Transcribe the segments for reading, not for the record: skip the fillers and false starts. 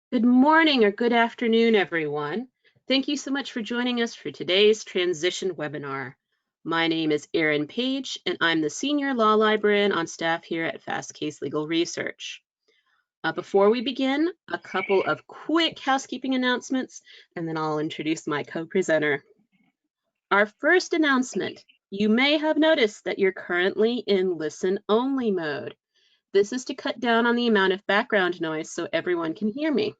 Good morning or good afternoon, everyone. Thank you so much for joining us for today's transition webinar. My name is Erin Page, and I'm the Senior Law Librarian on staff here at Fastcase Legal Research. Before we begin, a couple of quick housekeeping announcements, and then I'll introduce my co-presenter. Our first announcement, you may have noticed that you're currently in listen-only mode. This is to cut down on the amount of background noise so everyone can hear me.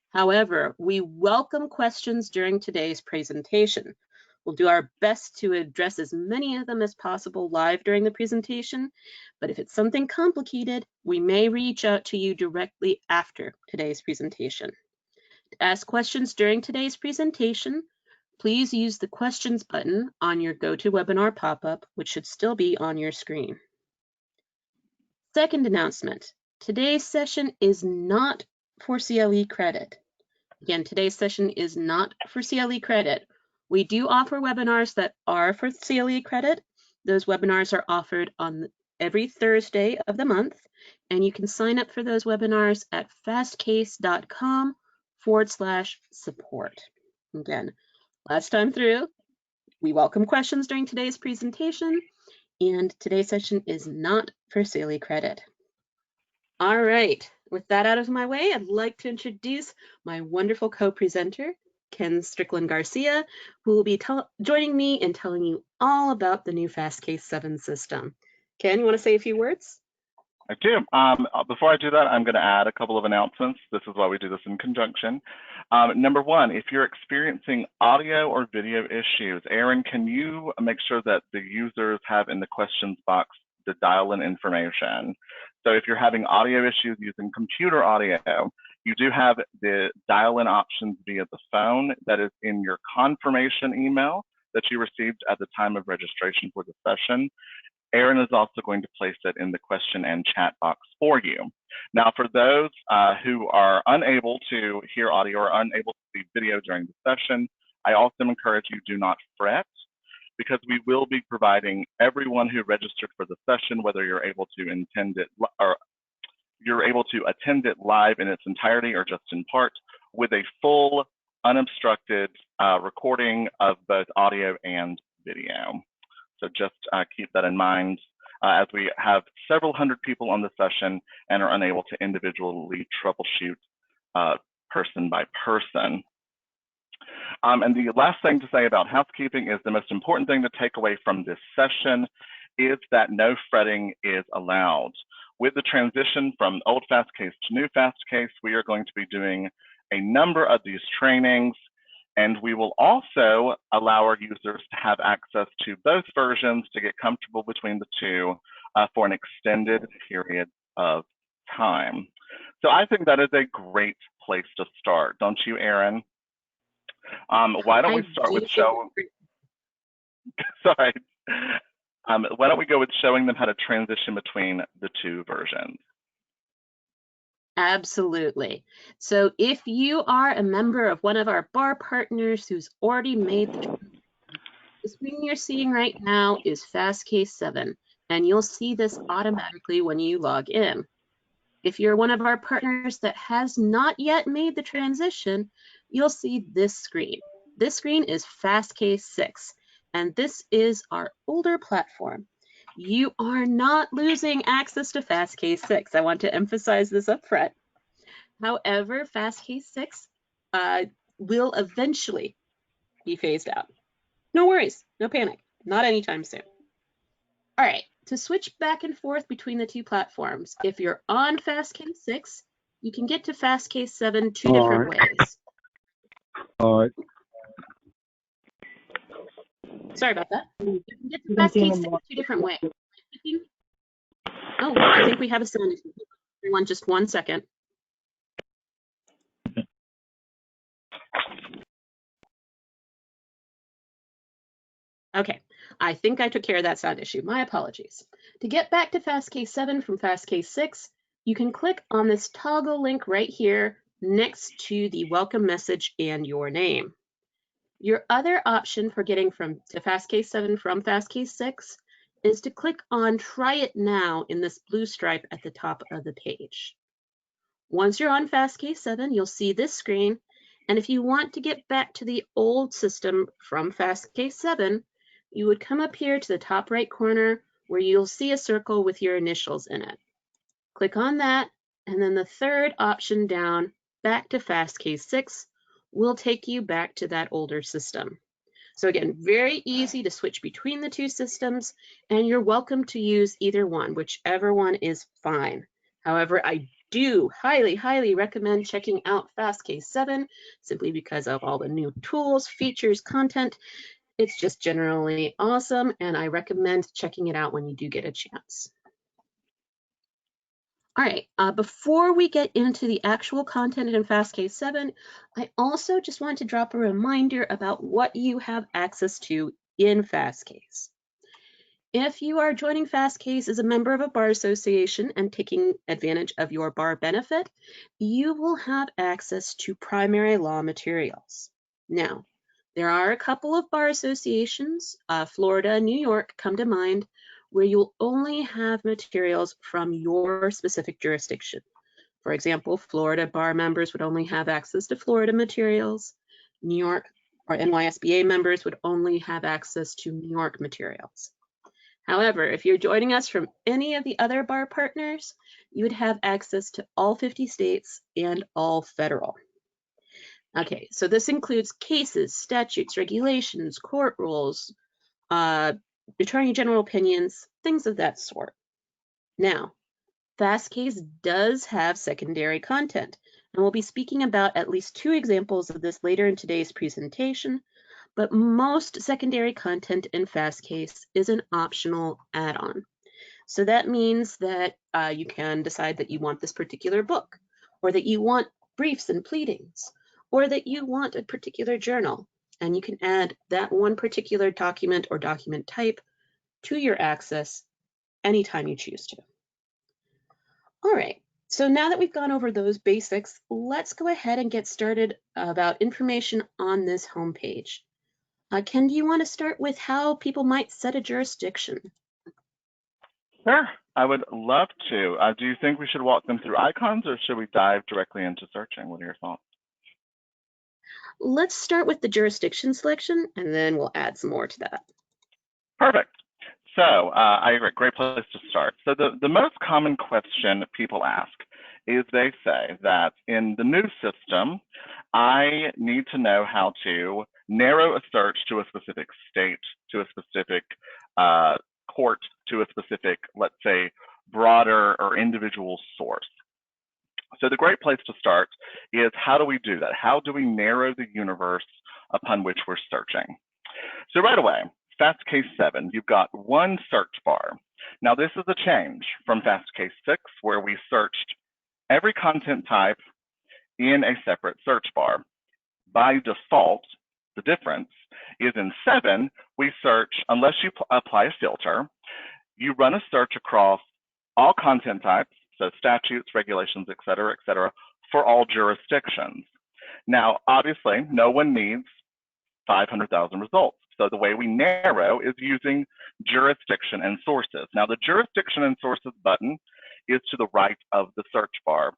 However, we welcome questions during today's presentation. We'll do our best to address as many of them as possible live during the presentation, but if it's something complicated, we may reach out to you directly after today's presentation. To ask questions during today's presentation, please use the questions button on your GoToWebinar pop-up, which should still be on your screen. Second announcement, today's session is not for CLE credit. Again, today's session is not for CLE credit. We do offer webinars that are for CLE credit. Those webinars are offered on every Thursday of the month, and you can sign up for those webinars at fastcase.com/support. Again, last time through, we welcome questions during today's presentation, and today's session is not for CLE credit. All right, with that out of my way, I'd like to introduce my wonderful co-presenter, Ken Strickland Garcia, who will be joining me in telling you all about the new Fastcase 7 system. Ken, you want to say a few words? I do. Before I do that, I'm going to add a couple of announcements. This is why we do this in conjunction. Number one, if you're experiencing audio or video issues, Erin, can you make sure that the users have in the questions box the dial-in information? So if you're having audio issues using computer audio, you do have the dial-in options via the phone that is in your confirmation email that you received at the time of registration for the session. Erin is also going to place it in the question and chat box for you. Now, for those who are unable to hear audio or unable to see video during the session, I also encourage you do not fret, because we will be providing everyone who registered for the session, whether you're able to attend it live in its entirety or just in part, with a full, unobstructed recording of both audio and video. So just keep that in mind as we have several hundred people on the session and are unable to individually troubleshoot person by person. And the last thing to say about housekeeping is the most important thing to take away from this session is that no fretting is allowed. With the transition from old Fastcase to new Fastcase, we are going to be doing a number of these trainings, and we will also allow our users to have access to both versions to get comfortable between the two for an extended period of time. So I think that is a great place to start, don't you, Erin? Why don't we start with showing? Sorry. Why don't we go with showing them how to transition between the two versions? Absolutely. So if you are a member of one of our bar partners who's already made the screen you're seeing right now is Fastcase 7, and you'll see this automatically when you log in. If you're one of our partners that has not yet made the transition, you'll see this screen. This screen is Fastcase 6, and this is our older platform. You are not losing access to Fastcase 6. I want to emphasize this up front. However, Fastcase 6 will eventually be phased out. No worries, no panic, not anytime soon. All right, to switch back and forth between the two platforms, if you're on Fastcase 6, you can get to Fastcase 7 two different ways. All right. Sorry about that. You can get to Fastcase 6 two different ways. Oh, I think we have a sound issue. Everyone, just 1 second. Okay, I think I took care of that sound issue. My apologies. To get back to Fastcase 7 from Fastcase 6, you can click on this toggle link right here next to the welcome message and your name. Your other option for getting to Fastcase 7 from Fastcase 6 is to click on Try It Now in this blue stripe at the top of the page. Once you're on Fastcase 7, you'll see this screen, and if you want to get back to the old system from Fastcase 7, you would come up here to the top right corner where you'll see a circle with your initials in it. Click on that, and then the third option down, back to Fastcase 6, will take you back to that older system. So again, very easy to switch between the two systems, and you're welcome to use either one, whichever one is fine. However, I do highly, highly recommend checking out Fastcase 7 simply because of all the new tools, features, content. It's just generally awesome, and I recommend checking it out when you do get a chance. All right, before we get into the actual content in Fastcase 7, I also just want to drop a reminder about what you have access to in Fastcase. If you are joining Fastcase as a member of a bar association and taking advantage of your bar benefit, you will have access to primary law materials. Now, there are a couple of bar associations, Florida and New York come to mind, where you'll only have materials from your specific jurisdiction. For example, Florida bar members would only have access to Florida materials. New York or NYSBA members would only have access to New York materials. However, if you're joining us from any of the other bar partners, you would have access to all 50 states and all federal. Okay, so this includes cases, statutes, regulations, court rules, attorney general opinions, things of that sort. Now, Fastcase does have secondary content, and we'll be speaking about at least 2 examples of this later in today's presentation, but most secondary content in Fastcase is an optional add-on. So that means that you can decide that you want this particular book, or that you want briefs and pleadings, or that you want a particular journal, and you can add that one particular document or document type to your access anytime you choose to. All right, so now that we've gone over those basics, let's go ahead and get started about information on this homepage. Ken, do you want to start with how people might set a jurisdiction? Sure, I would love to. Do you think we should walk them through icons, or should we dive directly into searching? What are your thoughts? Let's start with the jurisdiction selection, and then we'll add some more to that. Perfect. So I agree, great place to start. So the most common question people ask is they say that in the new system, I need to know how to narrow a search to a specific state, to a specific court, to a specific, let's say, broader or individual source. So the great place to start is, how do we do that? How do we narrow the universe upon which we're searching? So right away, Fastcase 7, you've got one search bar. Now this is a change from Fastcase 6, where we searched every content type in a separate search bar. By default, the difference is in 7, we search, unless you apply a filter, you run a search across all content types, so statutes, regulations, et cetera, for all jurisdictions. Now, obviously, no one needs 500,000 results. So the way we narrow is using jurisdiction and sources. Now, the jurisdiction and sources button is to the right of the search bar.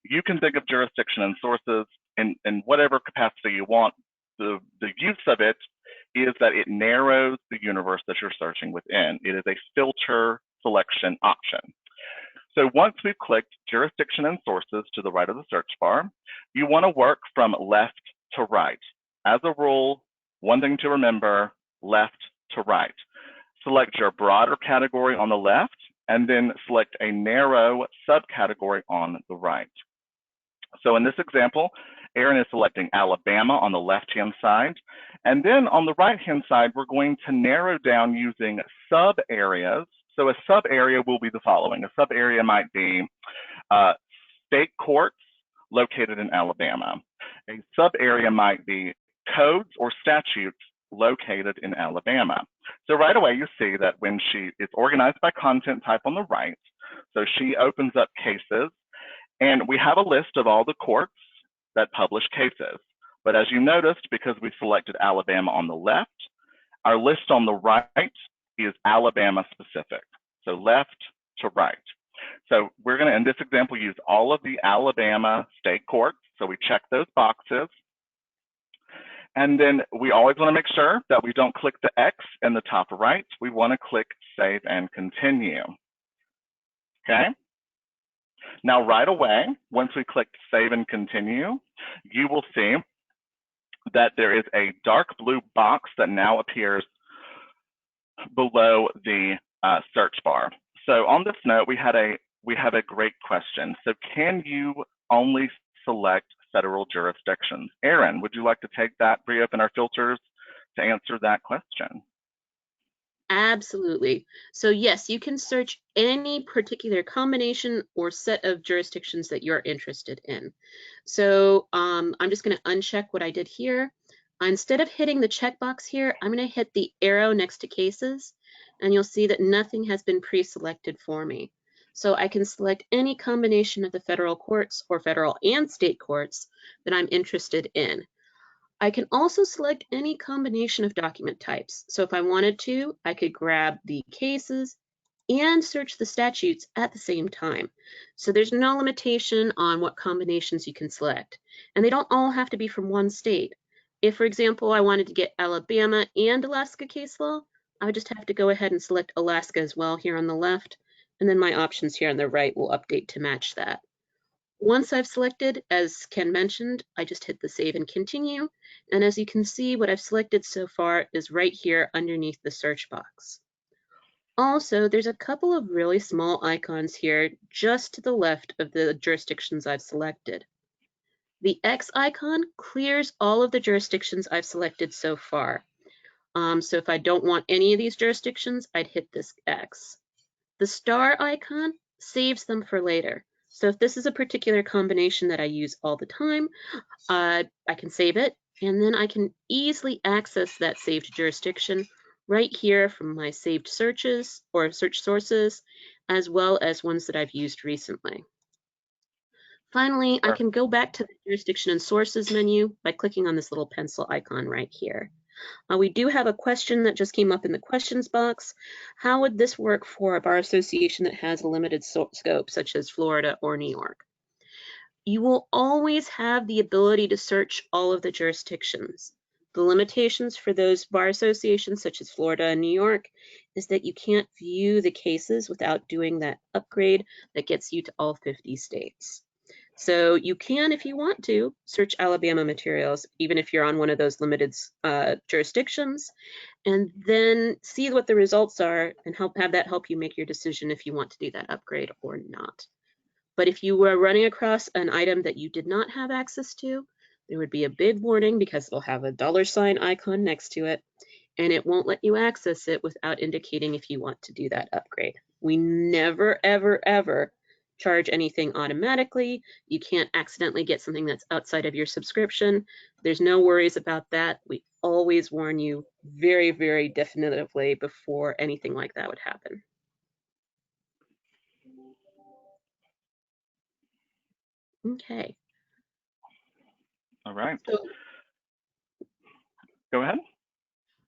You can think of jurisdiction and sources in whatever capacity you want. The use of it is that it narrows the universe that you're searching within. It is a filter selection option. So once we've clicked jurisdiction and sources to the right of the search bar, you want to work from left to right. As a rule, one thing to remember, left to right. Select your broader category on the left, and then select a narrow subcategory on the right. So in this example, Aaron is selecting Alabama on the left-hand side. And then on the right-hand side, we're going to narrow down using sub-areas. So a sub-area will be the following. A sub-area might be state courts located in Alabama. A sub-area might be codes or statutes located in Alabama. So right away, you see that when it's organized by content type on the right. So she opens up cases, and we have a list of all the courts that publish cases. But as you noticed, because we selected Alabama on the left, our list on the right is Alabama specific. So left to right. So we're going to, in this example, use all of the Alabama state courts. So we check those boxes. And then we always want to make sure that we don't click the X in the top right. We want to click Save and Continue. Okay. Now, right away, once we click Save and Continue, you will see that there is a dark blue box that now appears below the search bar. So on this note, we have a great question. So can you only select federal jurisdictions? Aaron, would you like to take that, reopen our filters to answer that question? Absolutely. So yes, you can search any particular combination or set of jurisdictions that you're interested in. So I'm just going to uncheck what I did here. Instead of hitting the checkbox here, I'm going to hit the arrow next to cases, and you'll see that nothing has been pre-selected for me. So I can select any combination of the federal courts or federal and state courts that I'm interested in. I can also select any combination of document types. So if I wanted to, I could grab the cases and search the statutes at the same time. So there's no limitation on what combinations you can select. And they don't all have to be from one state. If, for example, I wanted to get Alabama and Alaska case law, I would just have to go ahead and select Alaska as well here on the left. And then my options here on the right will update to match that. Once I've selected, as Ken mentioned, I just hit the Save and Continue. And as you can see, what I've selected so far is right here underneath the search box. Also, there's a couple of really small icons here just to the left of the jurisdictions I've selected. The X icon clears all of the jurisdictions I've selected so far. So if I don't want any of these jurisdictions, I'd hit this X. The star icon saves them for later. So if this is a particular combination that I use all the time, I can save it, and then I can easily access that saved jurisdiction right here from my saved searches or search sources, as well as ones that I've used recently. Finally, I can go back to the jurisdiction and sources menu by clicking on this little pencil icon right here. We do have a question that just came up in the questions box. How would this work for a bar association that has a limited scope, such as Florida or New York? You will always have the ability to search all of the jurisdictions. The limitations for those bar associations, such as Florida and New York, is that you can't view the cases without doing that upgrade that gets you to all 50 states. So you can, if you want to, search Alabama materials, even if you're on one of those limited jurisdictions, and then see what the results are and have that help you make your decision if you want to do that upgrade or not. But if you were running across an item that you did not have access to, there would be a big warning because it'll have a $ icon next to it, and it won't let you access it without indicating if you want to do that upgrade. We never, ever, ever charge anything automatically. You can't accidentally get something that's outside of your subscription. There's no worries about that. We always warn you very, very definitively before anything like that would happen. Okay. All right. So, go ahead.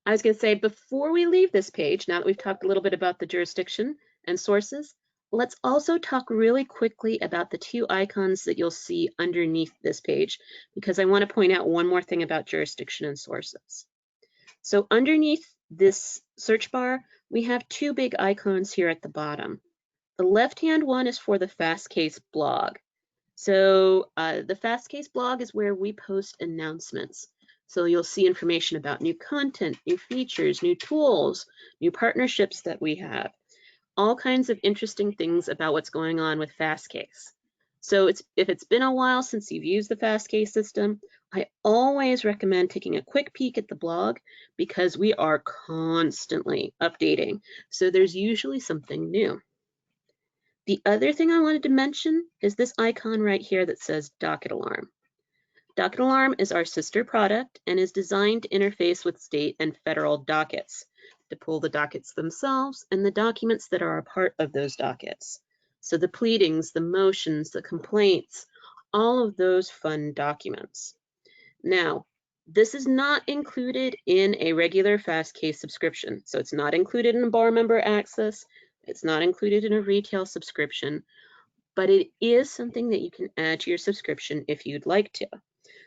I was going to say, before we leave this page, now that we've talked a little bit about the jurisdiction and sources, let's also talk really quickly about the two icons that you'll see underneath this page, because I want to point out one more thing about jurisdiction and sources. So underneath this search bar, we have two big icons here at the bottom. The left-hand one is for the Fastcase blog. So the Fastcase blog is where we post announcements. So you'll see information about new content, new features, new tools, new partnerships that we have, all kinds of interesting things about what's going on with Fastcase. So if it's been a while since you've used the Fastcase system, I always recommend taking a quick peek at the blog because we are constantly updating. So there's usually something new. The other thing I wanted to mention is this icon right here that says Docket Alarm. Docket Alarm is our sister product and is designed to interface with state and federal dockets to pull the dockets themselves and the documents that are a part of those dockets. So the pleadings, the motions, the complaints, all of those fun documents. Now, this is not included in a regular Fastcase subscription. So it's not included in bar member access. It's not included in a retail subscription, but it is something that you can add to your subscription if you'd like to.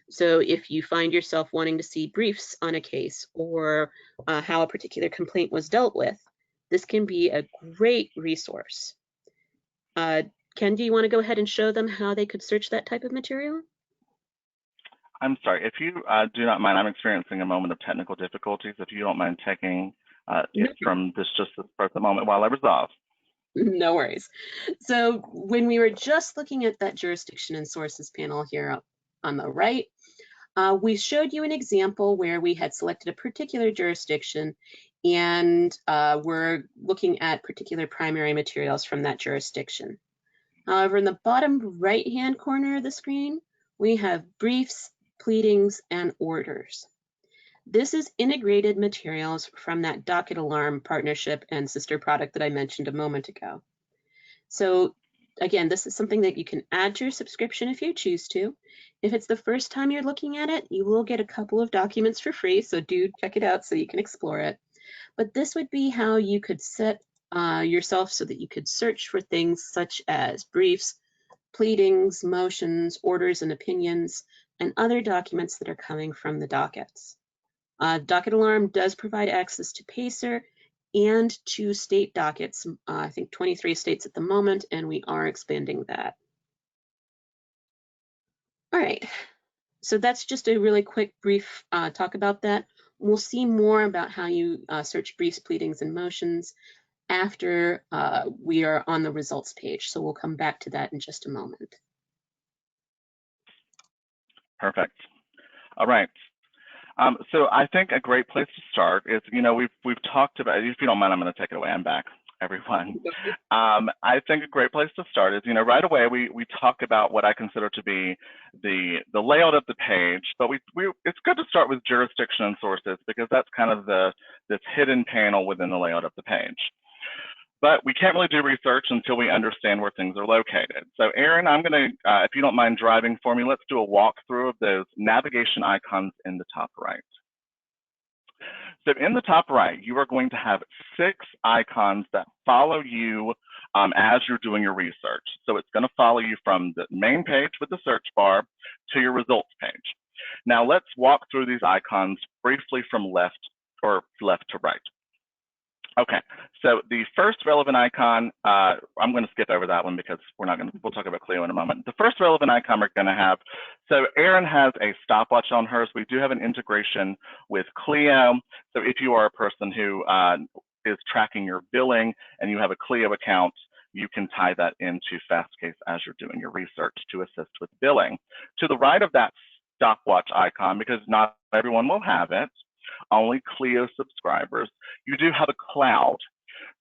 So if you find yourself wanting to see briefs on a case or how a particular complaint was dealt with, this can be a great resource. Ken, do you want to go ahead and show them how they could search that type of material? I'm sorry, if you do not mind, I'm experiencing a moment of technical difficulties. If you don't mind taking it from this present moment while I resolve. No worries. So when we were just looking at that jurisdiction and sources panel here up on the right, we showed you an example where we had selected a particular jurisdiction and we're looking at particular primary materials from that jurisdiction. However, in the bottom right-hand corner of the screen, we have briefs, pleadings, and orders. This is integrated materials from that docket alarm partnership and sister product that I mentioned a moment ago. So again, this is something that you can add to your subscription if you choose to. If it's the first time you're looking at it, you will get a couple of documents for free, so do check it out so you can explore it. But this would be how you could set yourself so that you could search for things such as briefs, pleadings, motions, orders and opinions, and other documents that are coming from the dockets. Docket Alarm does provide access to PACER and to state dockets, I think 23 states at the moment, and we are expanding that. All right, so that's just a really quick, brief talk about that. We'll see more about how you search briefs, pleadings, and motions after we are on the results page. So we'll come back to that in just a moment. Perfect. All right. So I think a great place to start is, we've talked about, if you don't mind, I'm going to take it away. I'm back, everyone. I think a great place to start is, right away we talk about what I consider to be the layout of the page, but it's good to start with jurisdiction and sources because that's kind of this hidden panel within the layout of the page. But we can't really do research until we understand where things are located. So Aaron, I'm going to, if you don't mind driving for me, let's do a walkthrough of those navigation icons in the top right. So in the top right, you are going to have 6 icons that follow you as you're doing your research. So it's going to follow you from the main page with the search bar to your results page. Now let's walk through these icons briefly from left to right. Okay, so the first relevant icon, I'm going to skip over that one because we'll talk about Clio in a moment. The first relevant icon we're going to have, so Erin has a stopwatch on hers. We do have an integration with Clio. So if you are a person who is tracking your billing and you have a Clio account, you can tie that into Fastcase as you're doing your research to assist with billing. To the right of that stopwatch icon, because not everyone will have it, only Clio subscribers, you do have a cloud.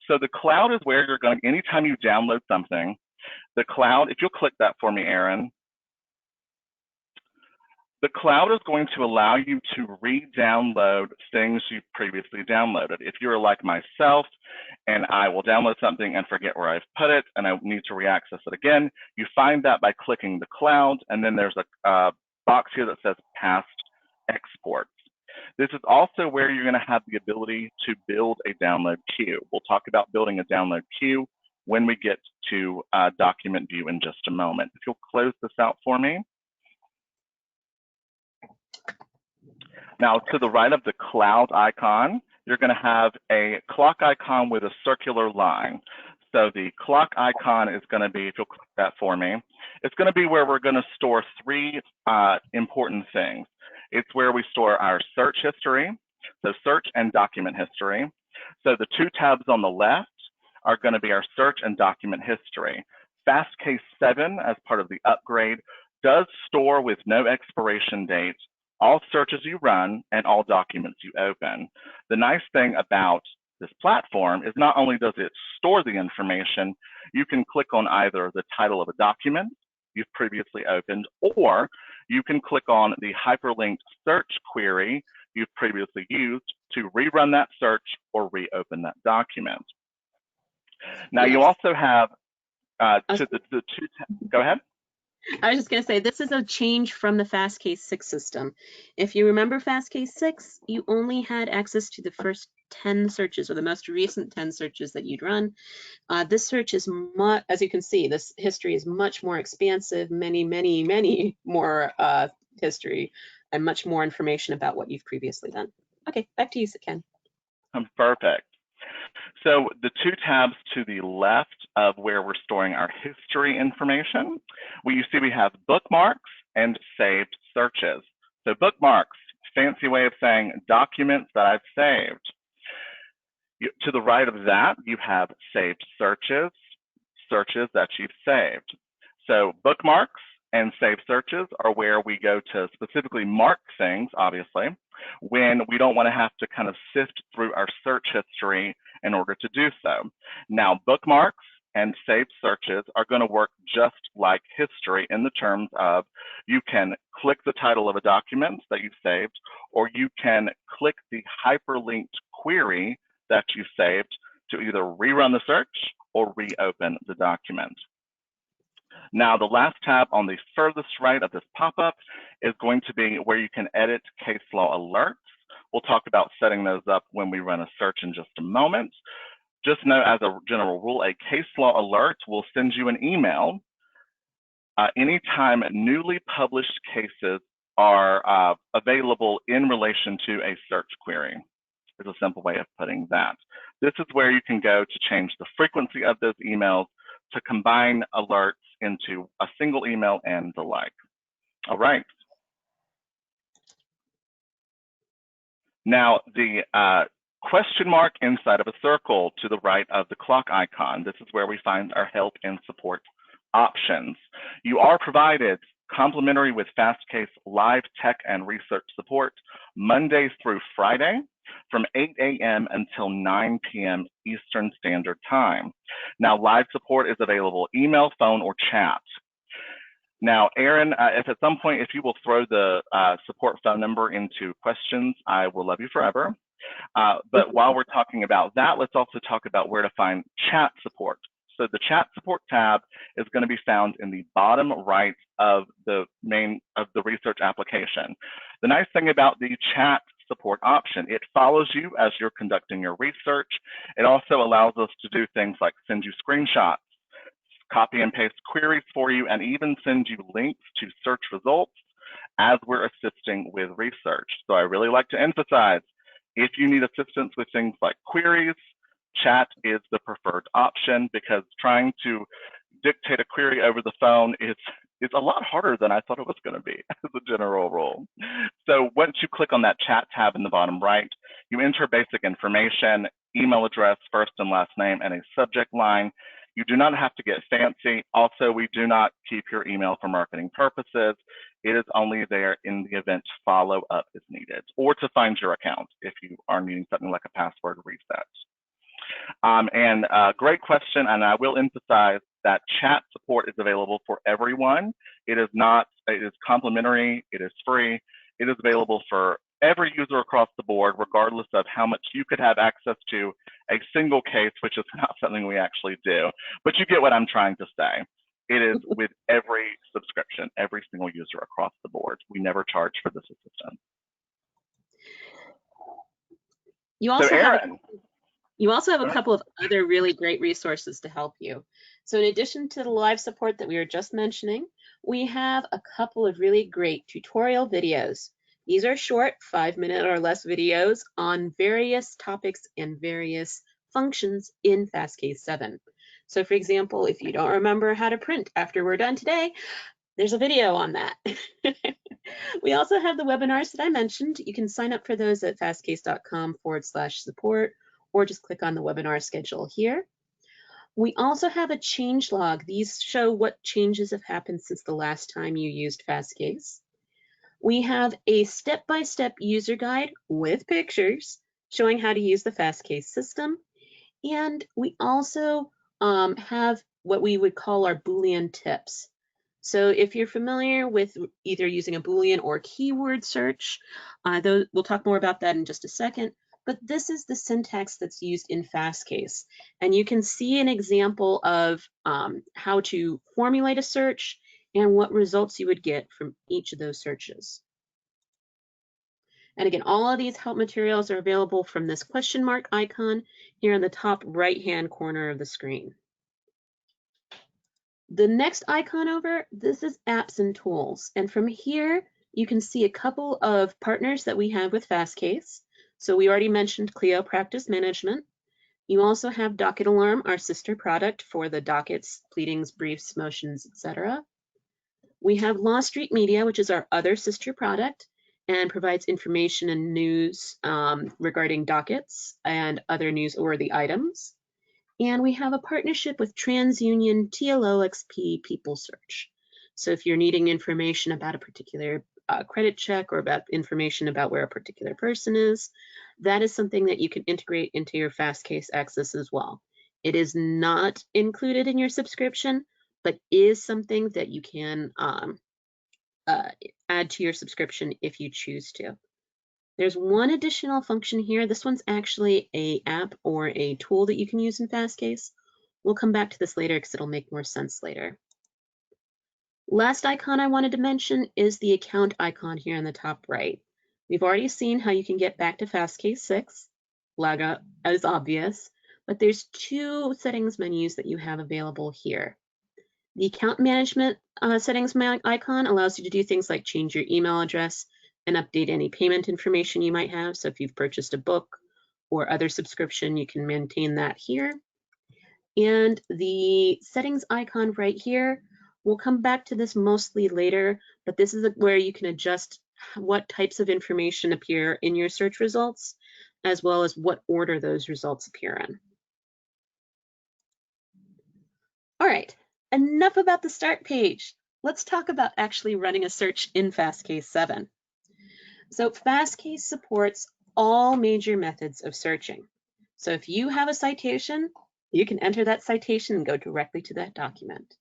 So the cloud is where you're going, anytime you download something, the cloud, if you'll click that for me, Aaron, the cloud is going to allow you to re-download things you've previously downloaded. If you're like myself and I will download something and forget where I've put it and I need to re-access it again, you find that by clicking the cloud, and then there's a box here that says past exports. This is also where you're going to have the ability to build a download queue. We'll talk about building a download queue when we get to document view in just a moment. If you'll close this out for me. Now, to the right of the cloud icon, you're going to have a clock icon with a circular line. So the clock icon is going to be, if you'll click that for me, it's going to be where we're going to store 3 important things. It's where we store our search history, so search and document history. So the 2 tabs on the left are going to be our search and document history. Fastcase 7, as part of the upgrade, does store with no expiration date all searches you run and all documents you open. The nice thing about this platform is not only does it store the information, you can click on either the title of a document you've previously opened, or you can click on the hyperlinked search query you've previously used to rerun that search or reopen that document. Now, yes. You also have go ahead. I was just going to say, this is a change from the Fastcase 6 system. If you remember Fastcase 6, you only had access to the first 10 searches or the most recent 10 searches that you'd run. This search is much, as you can see, this history is much more expansive, many more history and much more information about what you've previously done. Okay, back to you, Ken. Perfect. So the two tabs to the left of where we're storing our history information, you see we have bookmarks and saved searches. So bookmarks, fancy way of saying documents that I've saved. To the right of that, you have saved searches, searches that you've saved. So bookmarks and saved searches are where we go to specifically mark things, obviously, when we don't want to have to kind of sift through our search history in order to do so. Now, bookmarks and saved searches are going to work just like history in the terms of you can click the title of a document that you've saved, or you can click the hyperlinked query that you saved to either rerun the search or reopen the document. Now, the last tab on the furthest right of this pop-up is going to be where you can edit case law alerts. We'll talk about setting those up when we run a search in just a moment. Just know, as a general rule, a case law alert will send you an email anytime newly published cases are available in relation to a search query. Is a simple way of putting that. This is where you can go to change the frequency of those emails to combine alerts into a single email and the like. All right. Now, the question mark inside of a circle to the right of the clock icon, this is where we find our help and support options. You are provided complimentary with Fastcase live tech and research support Mondays through Friday from 8 a.m. until 9 p.m. Eastern Standard Time. Now, live support is available email, phone, or chat. Now, Aaron, if at some point, if you will throw the support phone number into questions, I will love you forever. But while we're talking about that, let's also talk about where to find chat support. So the chat support tab is going to be found in the bottom right of the research application. The nice thing about the chat support option, it follows you as you're conducting your research. It also allows us to do things like send you screenshots, copy and paste queries for you, and even send you links to search results as we're assisting with research. So I really like to emphasize, if you need assistance with things like queries, chat is the preferred option, because trying to dictate a query over the phone is a lot harder than I thought it was going to be as a general rule. So once you click on that chat tab in the bottom right, you enter basic information, email address, first and last name, and a subject line. You do not have to get fancy. Also, we do not keep your email for marketing purposes. It is only there in the event follow-up is needed, or to find your account if you are needing something like a password reset. Great question, and I will emphasize that chat support is available for everyone. It is complimentary, it is free, it is available for every user across the board, regardless of how much you could have access to a single case, which is not something we actually do. But you get what I'm trying to say. It is with every subscription, every single user across the board. We never charge for this assistance. You also have a couple of other really great resources to help you. So in addition to the live support that we were just mentioning, we have a couple of really great tutorial videos. These are short, 5-minute or less videos on various topics and various functions in Fastcase 7. So for example, if you don't remember how to print after we're done today, there's a video on that. We also have the webinars that I mentioned. You can sign up for those at fastcase.com/support, or just click on the webinar schedule here. We also have a change log. These show what changes have happened since the last time you used Fastcase. We have a step-by-step user guide with pictures showing how to use the Fastcase system. And we also have what we would call our Boolean tips. So if you're familiar with either using a Boolean or keyword search, we'll talk more about that in just a second. But this is the syntax that's used in Fastcase. And you can see an example of how to formulate a search and what results you would get from each of those searches. And again, all of these help materials are available from this question mark icon here in the top right-hand corner of the screen. The next icon over, this is apps and tools. And from here, you can see a couple of partners that we have with Fastcase. So we already mentioned Clio Practice Management. You also have Docket Alarm, our sister product for the dockets, pleadings, briefs, motions, etc. We have Law Street Media, which is our other sister product and provides information and news regarding dockets and other newsworthy items. And we have a partnership with TransUnion TLOXP People Search. So if you're needing information about a particular credit check or about information about where a particular person is, that is something that you can integrate into your Fastcase access as well. It is not included in your subscription, but is something that you can add to your subscription if you choose to. There's one additional function here. This one's actually an app or a tool that you can use in Fastcase. We'll come back to this later because it'll make more sense later. Last icon I wanted to mention is the account icon here in the top right. We've already seen how you can get back to Fastcase 6. Logout is obvious, but there's two settings menus that you have available here. The account management settings icon allows you to do things like change your email address and update any payment information you might have. So if you've purchased a book or other subscription, you can maintain that here. And the settings icon right here, we'll come back to this mostly later, but this is where you can adjust what types of information appear in your search results, as well as what order those results appear in. All right, enough about the start page. Let's talk about actually running a search in Fastcase 7. So Fastcase supports all major methods of searching. So if you have a citation, you can enter that citation and go directly to that document.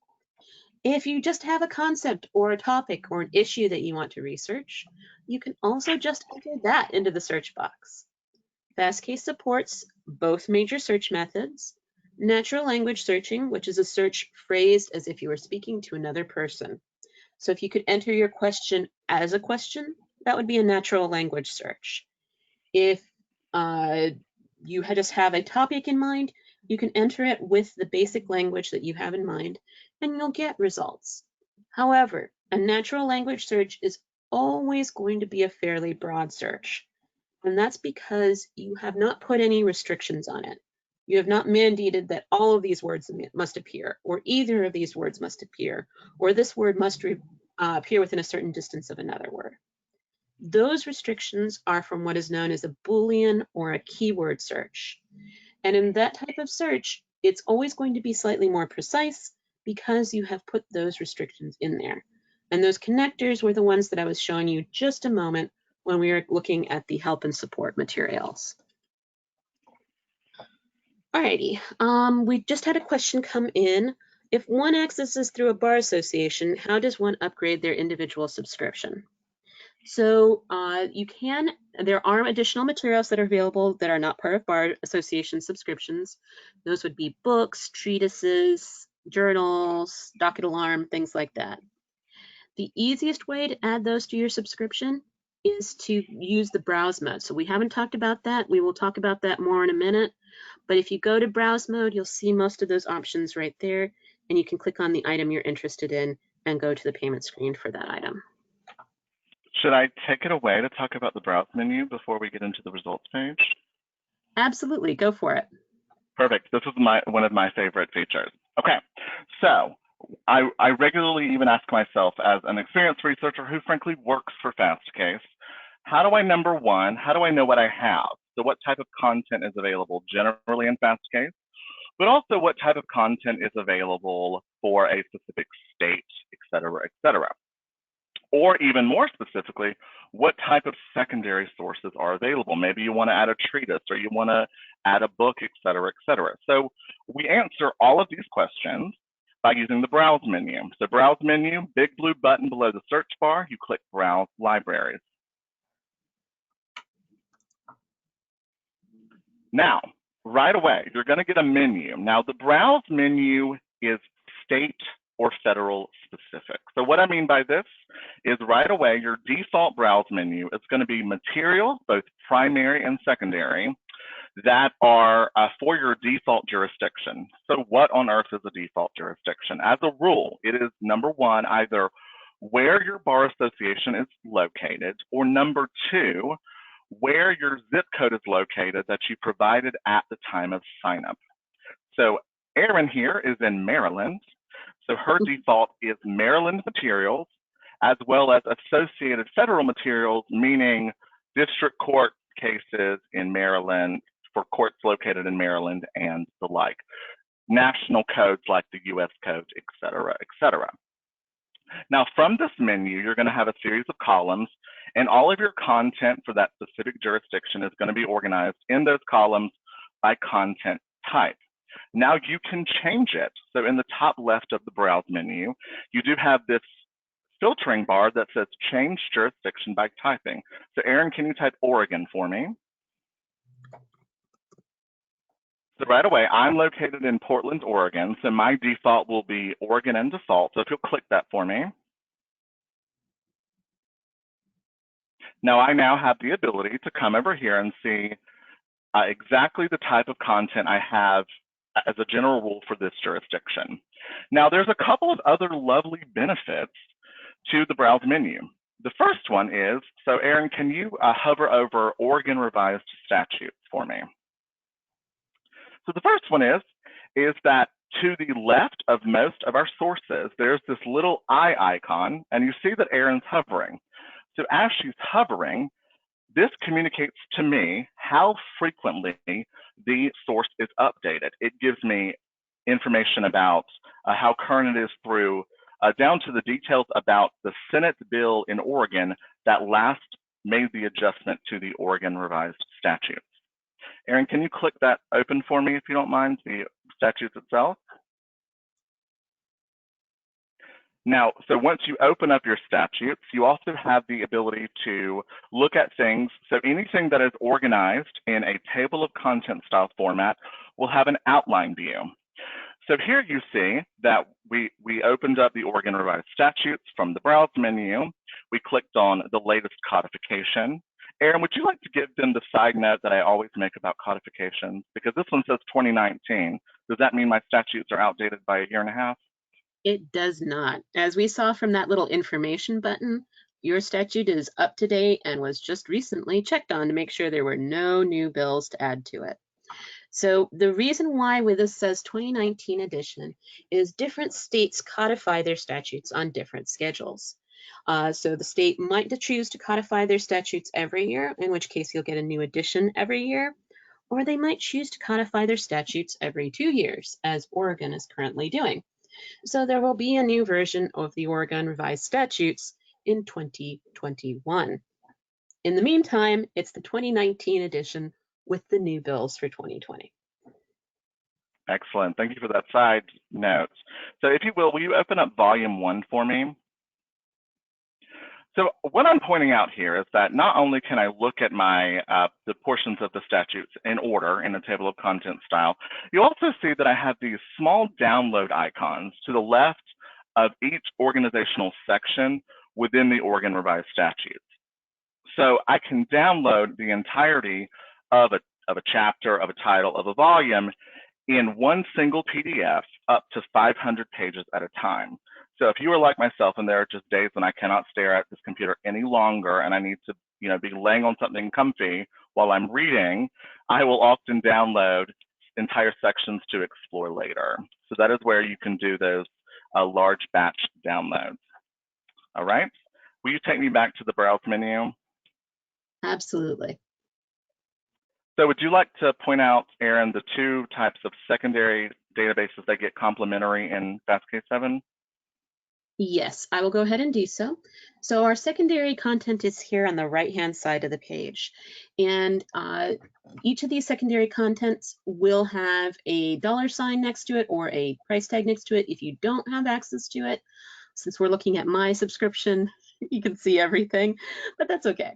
If you just have a concept or a topic or an issue that you want to research, you can also just enter that into the search box. Fastcase supports both major search methods, natural language searching, which is a search phrased as if you were speaking to another person. So if you could enter your question as a question, that would be a natural language search. If you just have a topic in mind, you can enter it with the basic language that you have in mind, and you'll get results. However, a natural language search is always going to be a fairly broad search, and that's because you have not put any restrictions on it. You have not mandated that all of these words must appear, or either of these words must appear, or this word must appear within a certain distance of another word. Those restrictions are from what is known as a Boolean or a keyword search. And in that type of search, it's always going to be slightly more precise because you have put those restrictions in there. And those connectors were the ones that I was showing you just a moment when we were looking at the help and support materials. Alrighty, we just had a question come in. If one accesses through a bar association, how does one upgrade their individual subscription? So there are additional materials that are available that are not part of bar association subscriptions. Those would be books, treatises, journals, docket alarm, things like that. The easiest way to add those to your subscription is to use the browse mode. So we haven't talked about that. We will talk about that more in a minute. But if you go to browse mode, you'll see most of those options right there, and you can click on the item you're interested in and go to the payment screen for that item. Should I take it away to talk about the browse menu before we get into the results page? Absolutely, go for it. Perfect. This is one of my favorite features. Okay, so I regularly even ask myself as an experienced researcher who frankly works for Fastcase, how do I, number one, how do I know what I have? So what type of content is available generally in Fastcase, but also what type of content is available for a specific state, et cetera, et cetera. Or even more specifically, what type of secondary sources are available? Maybe you want to add a treatise or you want to add a book, et cetera, et cetera. So we answer all of these questions by using the browse menu. So browse menu, big blue button below the search bar, you click browse libraries. Now, right away, you're going to get a menu. Now, the browse menu is state or federal specific. So what I mean by this is right away, your default browse menu is going to be materials, both primary and secondary, that are for your default jurisdiction. So what on earth is a default jurisdiction? As a rule, it is number one, either where your bar association is located, or number two, where your zip code is located that you provided at the time of sign up. So Erin here is in Maryland. So her default is Maryland materials, as well as associated federal materials, meaning district court cases in Maryland, for courts located in Maryland and the like. National codes like the US code, et cetera, et cetera. Now from this menu, you're gonna have a series of columns, and all of your content for that specific jurisdiction is gonna be organized in those columns by content type. Now you can change it. So in the top left of the browse menu, you do have this filtering bar that says change jurisdiction by typing. So Erin, can you type Oregon for me? So right away, I'm located in Portland, Oregon. So my default will be Oregon and default. So if you'll click that for me. Now I now have the ability to come over here and see exactly the type of content I have as a general rule for this jurisdiction. Now there's a couple of other lovely benefits to the browse menu. The first one is, so Erin, can you hover over Oregon revised statutes for me? So the first one is that to the left of most of our sources, there's this little eye icon, and you see that Erin's hovering. So as she's hovering, this communicates to me how frequently the source is updated. It gives me information about how current it is through, down to the details about the Senate bill in Oregon that last made the adjustment to the Oregon revised statutes. Erin, can you click that open for me if you don't mind, the statutes itself? Now, so once you open up your statutes, you also have the ability to look at things. So anything that is organized in a table of content style format will have an outline view. So here you see that we opened up the Oregon revised statutes from the browse menu. We clicked on the latest codification. Erin, would you like to give them the side note that I always make about codifications? Because this one says 2019. Does that mean my statutes are outdated by a year and a half? It does not. As we saw from that little information button, your statute is up to date and was just recently checked on to make sure there were no new bills to add to it. So the reason why with this says 2019 edition is different states codify their statutes on different schedules. So the state might choose to codify their statutes every year, in which case you'll get a new edition every year, or they might choose to codify their statutes every 2 years, as Oregon is currently doing. So there will be a new version of the Oregon revised statutes in 2021. In the meantime, it's the 2019 edition with the new bills for 2020. Excellent. Thank you for that side note. So if you will you open up volume 1 for me? So what I'm pointing out here is that not only can I look at my the portions of the statutes in order in a table of content style, you also see that I have these small download icons to the left of each organizational section within the Oregon revised statutes. So I can download the entirety of a chapter, of a title, of a volume in one single PDF up to 500 pages at a time. So if you are like myself and there are just days when I cannot stare at this computer any longer and I need to be laying on something comfy while I'm reading, I will often download entire sections to explore later. So that is where you can do those large batch downloads. All right, will you take me back to the browse menu? Absolutely. So would you like to point out, Erin, the 2 types of secondary databases that get complementary in Fastcase 7? Yes, I will go ahead and do so. So our secondary content is here on the right-hand side of the page. And each of these secondary contents will have a $sign next to it or a price tag next to it. If you don't have access to it, since we're looking at my subscription, you can see everything, but that's okay.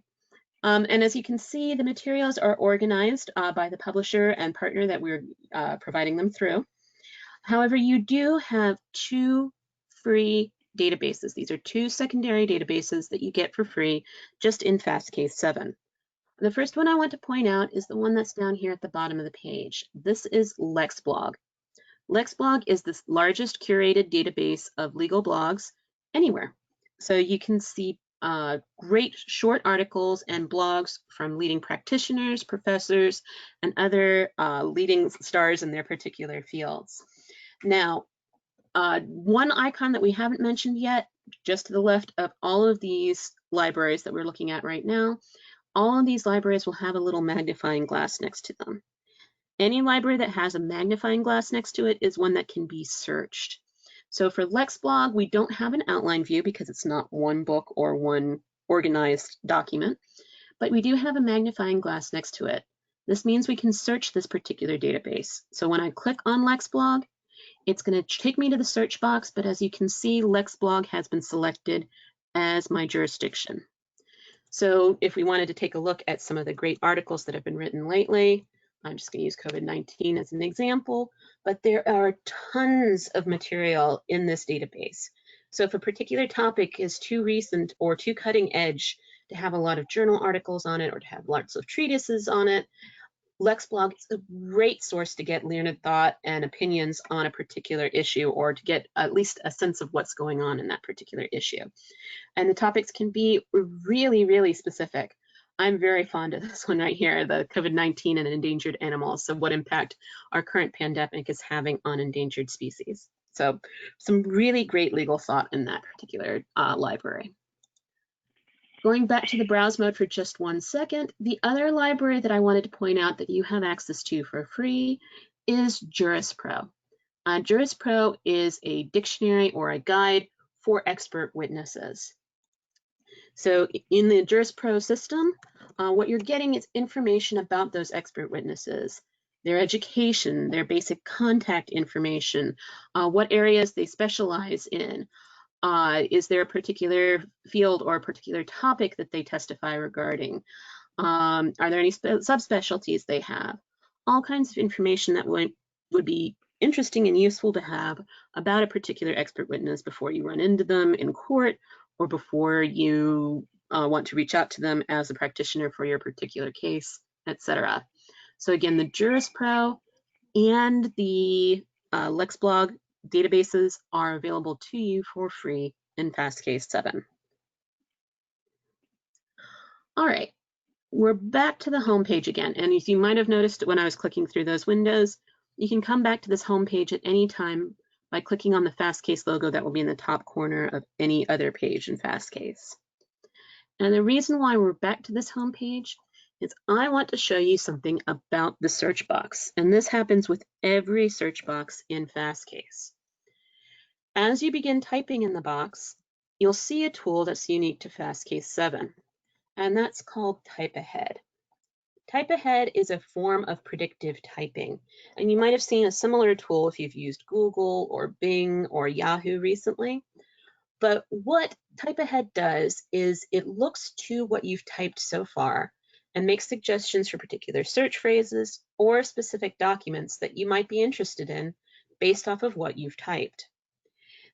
And as you can see, the materials are organized by the publisher and partner that we're providing them through. However, you do have 2 free databases. These are 2 secondary databases that you get for free just in Fastcase 7. The first one I want to point out is the one that's down here at the bottom of the page. This is LexBlog. LexBlog is the largest curated database of legal blogs anywhere. So you can see great short articles and blogs from leading practitioners, professors, and other leading stars in their particular fields. Now, one icon that we haven't mentioned yet, just to the left of all of these libraries that we're looking at right now, all of these libraries will have a little magnifying glass next to them. Any library that has a magnifying glass next to it is one that can be searched. So for LexBlog, we don't have an outline view because it's not one book or one organized document, but we do have a magnifying glass next to it. This means we can search this particular database. So when I click on LexBlog, it's going to take me to the search box, but as you can see, LexBlog has been selected as my jurisdiction. So if we wanted to take a look at some of the great articles that have been written lately, I'm just going to use COVID-19 as an example, but there are tons of material in this database. So if a particular topic is too recent or too cutting edge to have a lot of journal articles on it or to have lots of treatises on it, LexBlog is a great source to get learned thought and opinions on a particular issue, or to get at least a sense of what's going on in that particular issue. And the topics can be really, really specific. I'm very fond of this one right here, the COVID-19 and endangered animals. So what impact our current pandemic is having on endangered species. So some really great legal thought in that particular library. Going back to the browse mode for just 1 second, the other library that I wanted to point out that you have access to for free is JurisPro. JurisPro is a dictionary or a guide for expert witnesses. So in the JurisPro system, what you're getting is information about those expert witnesses, their education, their basic contact information, what areas they specialize in. Is there a particular field or a particular topic that they testify regarding? Are there any subspecialties they have? All kinds of information that would be interesting and useful to have about a particular expert witness before you run into them in court or before you want to reach out to them as a practitioner for your particular case, etc. So again, the JurisPro and the LexBlog databases are available to you for free in Fastcase 7. All right, we're back to the home page again. And as you might have noticed when I was clicking through those windows, you can come back to this home page at any time by clicking on the Fastcase logo that will be in the top corner of any other page in Fastcase. And the reason why we're back to this home page is I want to show you something about the search box. And this happens with every search box in Fastcase. As you begin typing in the box, you'll see a tool that's unique to Fastcase 7, and that's called Type Ahead. Type Ahead is a form of predictive typing, and you might have seen a similar tool if you've used Google or Bing or Yahoo recently. But what Type Ahead does is it looks to what you've typed so far and makes suggestions for particular search phrases or specific documents that you might be interested in based off of what you've typed.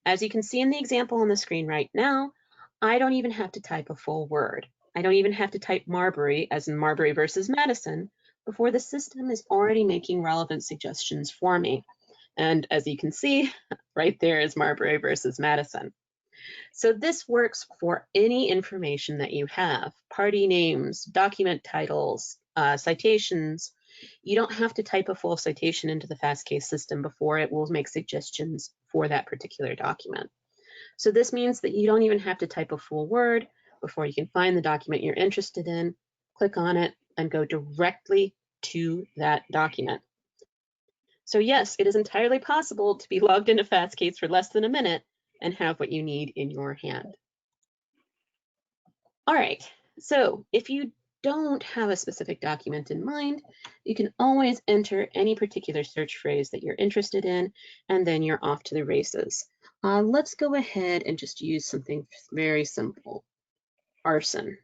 As you can see in the example on the screen right now, I don't even have to type a full word. I don't even have to type Marbury, as in Marbury versus Madison, before the system is already making relevant suggestions for me. And as you can see, right there is Marbury versus Madison. So this works for any information that you have, party names, document titles, citations. You don't have to type a full citation into the Fastcase system before it will make suggestions for that particular document. So this means that you don't even have to type a full word before you can find the document you're interested in, click on it, and go directly to that document. So yes, it is entirely possible to be logged into Fastcase for less than a minute and have what you need in your hand. All right, so if you don't have a specific document in mind, you can always enter any particular search phrase that you're interested in, and then you're off to the races. Let's go ahead and just use something very simple, arson.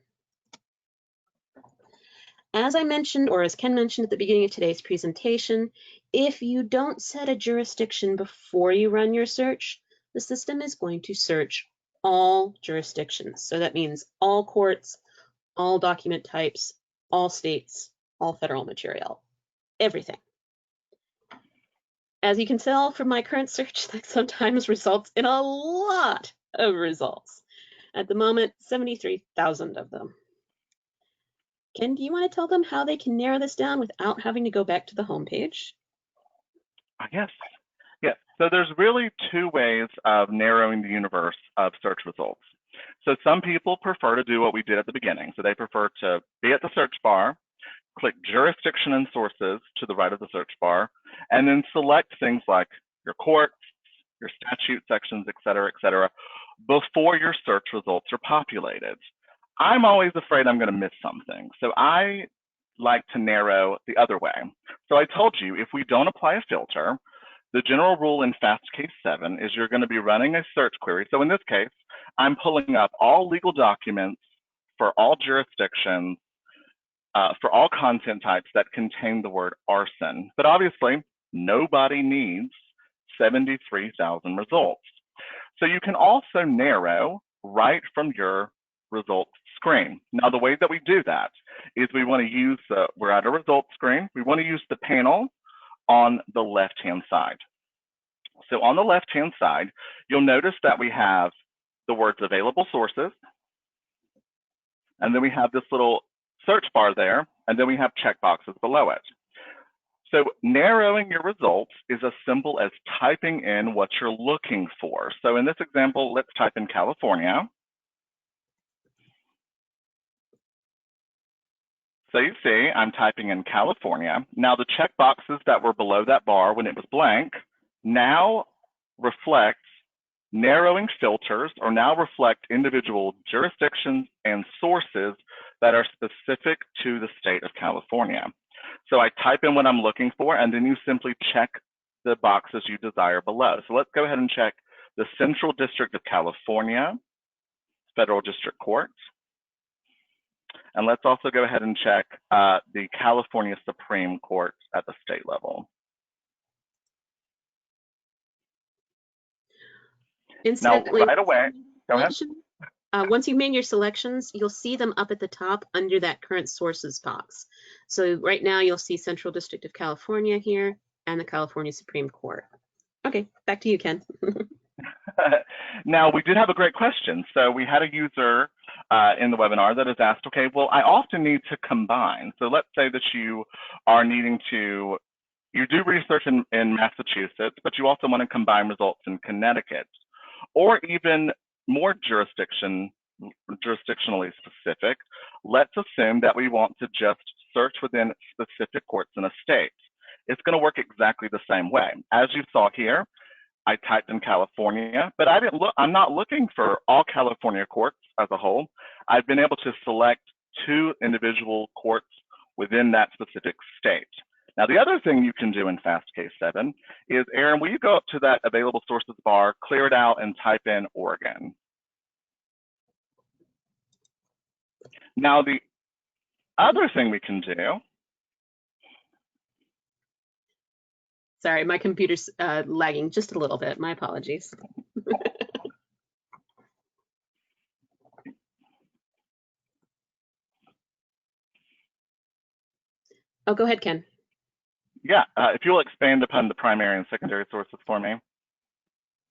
As I mentioned, or as Ken mentioned at the beginning of today's presentation, if you don't set a jurisdiction before you run your search, the system is going to search all jurisdictions. So that means all courts, all document types, all states, all federal material, everything. As you can tell from my current search, that sometimes results in a lot of results. At the moment, 73,000 of them. Ken, do you want to tell them how they can narrow this down without having to go back to the home page? Yes. Yes. So there's really two ways of narrowing the universe of search results. So some people prefer to do what we did at the beginning. So they prefer to be at the search bar, click jurisdiction and sources to the right of the search bar, and then select things like your courts, your statute sections, et cetera, before your search results are populated. I'm always afraid I'm going to miss something. So I like to narrow the other way. So I told you, if we don't apply a filter, the general rule in Fastcase 7 is you're going to be running a search query. So in this case, I'm pulling up all legal documents for all jurisdictions, for all content types that contain the word arson. But obviously, nobody needs 73,000 results. So you can also narrow right from your results screen. Now, the way that we do that is we want to use, we're at a results screen. We want to use the panel on the left-hand side. So on the left-hand side, you'll notice that we have the words available sources, and then we have this little search bar there, and then we have checkboxes below it. So narrowing your results is as simple as typing in what you're looking for. So in this example, let's type in California. So you see, I'm typing in California. Now the checkboxes that were below that bar when it was blank now reflect narrowing filters, or now reflect individual jurisdictions and sources that are specific to the state of California. So I type in what I'm looking for, and then you simply check the boxes you desire below. So let's go ahead and check the Central District of California, Federal District Court. And let's also go ahead and check the California Supreme Court at the state level. Incidentally, now, right away, go ahead. Once you've made your selections, you'll see them up at the top under that current sources box. So right now you'll see Central District of California here and the California Supreme Court. Okay, back to you, Ken. Now, we did have a great question. So we had a user in the webinar that has asked, okay, well, I often need to combine. So let's say that you are needing to, you do research in Massachusetts, but you also want to combine results in Connecticut, or even more jurisdictionally specific. Let's assume that we want to just search within specific courts in a state. It's going to work exactly the same way. As you saw here, I typed in California, but I'm not looking for all California courts as a whole. I've been able to select 2 individual courts within that specific state. Now, the other thing you can do in Fastcase 7 is, Aaron, will you go up to that available sources bar, clear it out, and type in Oregon? Now, the other thing we can do. Sorry, my computer's lagging just a little bit. My apologies. Oh, go ahead, Ken. Yeah, if you'll expand upon the primary and secondary sources for me.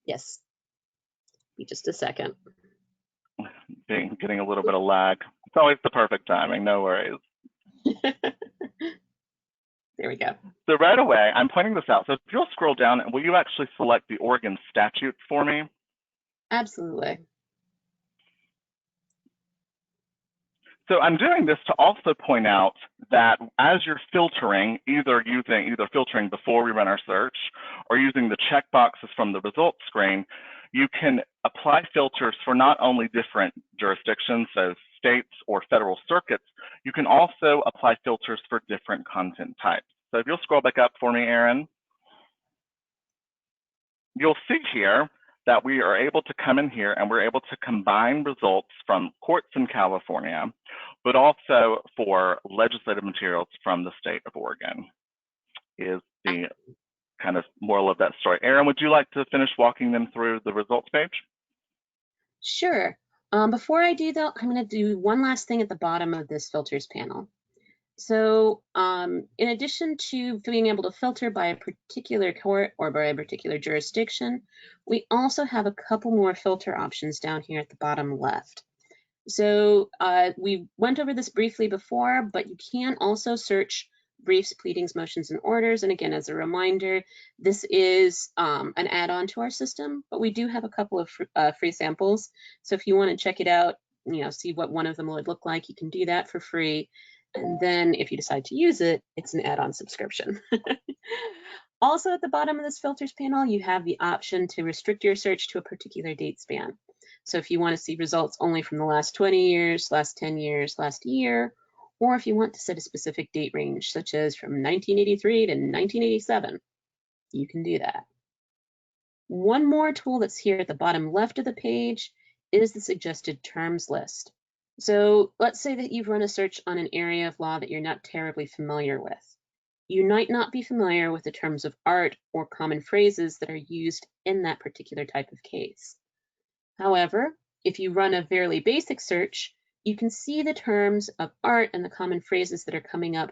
Yes. Be just a second. Getting a little bit of lag. It's always the perfect timing, no worries. There we go. So right away, I'm pointing this out. So if you'll scroll down, will you actually select the Oregon statute for me? Absolutely. So I'm doing this to also point out that as you're filtering, either filtering before we run our search or using the checkboxes from the results screen, you can apply filters for not only different jurisdictions, so states or federal circuits, you can also apply filters for different content types. So if you'll scroll back up for me, Aaron, you'll see here that we are able to come in here and we're able to combine results from courts in California, but also for legislative materials from the state of Oregon is the kind of moral of that story. Erin, would you like to finish walking them through the results page? Sure. Before I do though, I'm going to do one last thing at the bottom of this filters panel. So in addition to being able to filter by a particular court or by a particular jurisdiction, we also have a couple more filter options down here at the bottom left. So we went over this briefly before, but you can also search briefs, pleadings, motions, and orders. And again, as a reminder, this is an add-on to our system, but we do have a couple of free samples. So if you want to check it out, see what one of them would look like, you can do that for free. And then if you decide to use it, it's an add-on subscription. Also at the bottom of this filters panel, you have the option to restrict your search to a particular date span. So if you want to see results only from the last 20 years, last 10 years, last year, or if you want to set a specific date range, such as from 1983 to 1987, you can do that. One more tool that's here at the bottom left of the page is the suggested terms list. So let's say that you've run a search on an area of law that you're not terribly familiar with. You might not be familiar with the terms of art or common phrases that are used in that particular type of case. However, if you run a fairly basic search, you can see the terms of art and the common phrases that are coming up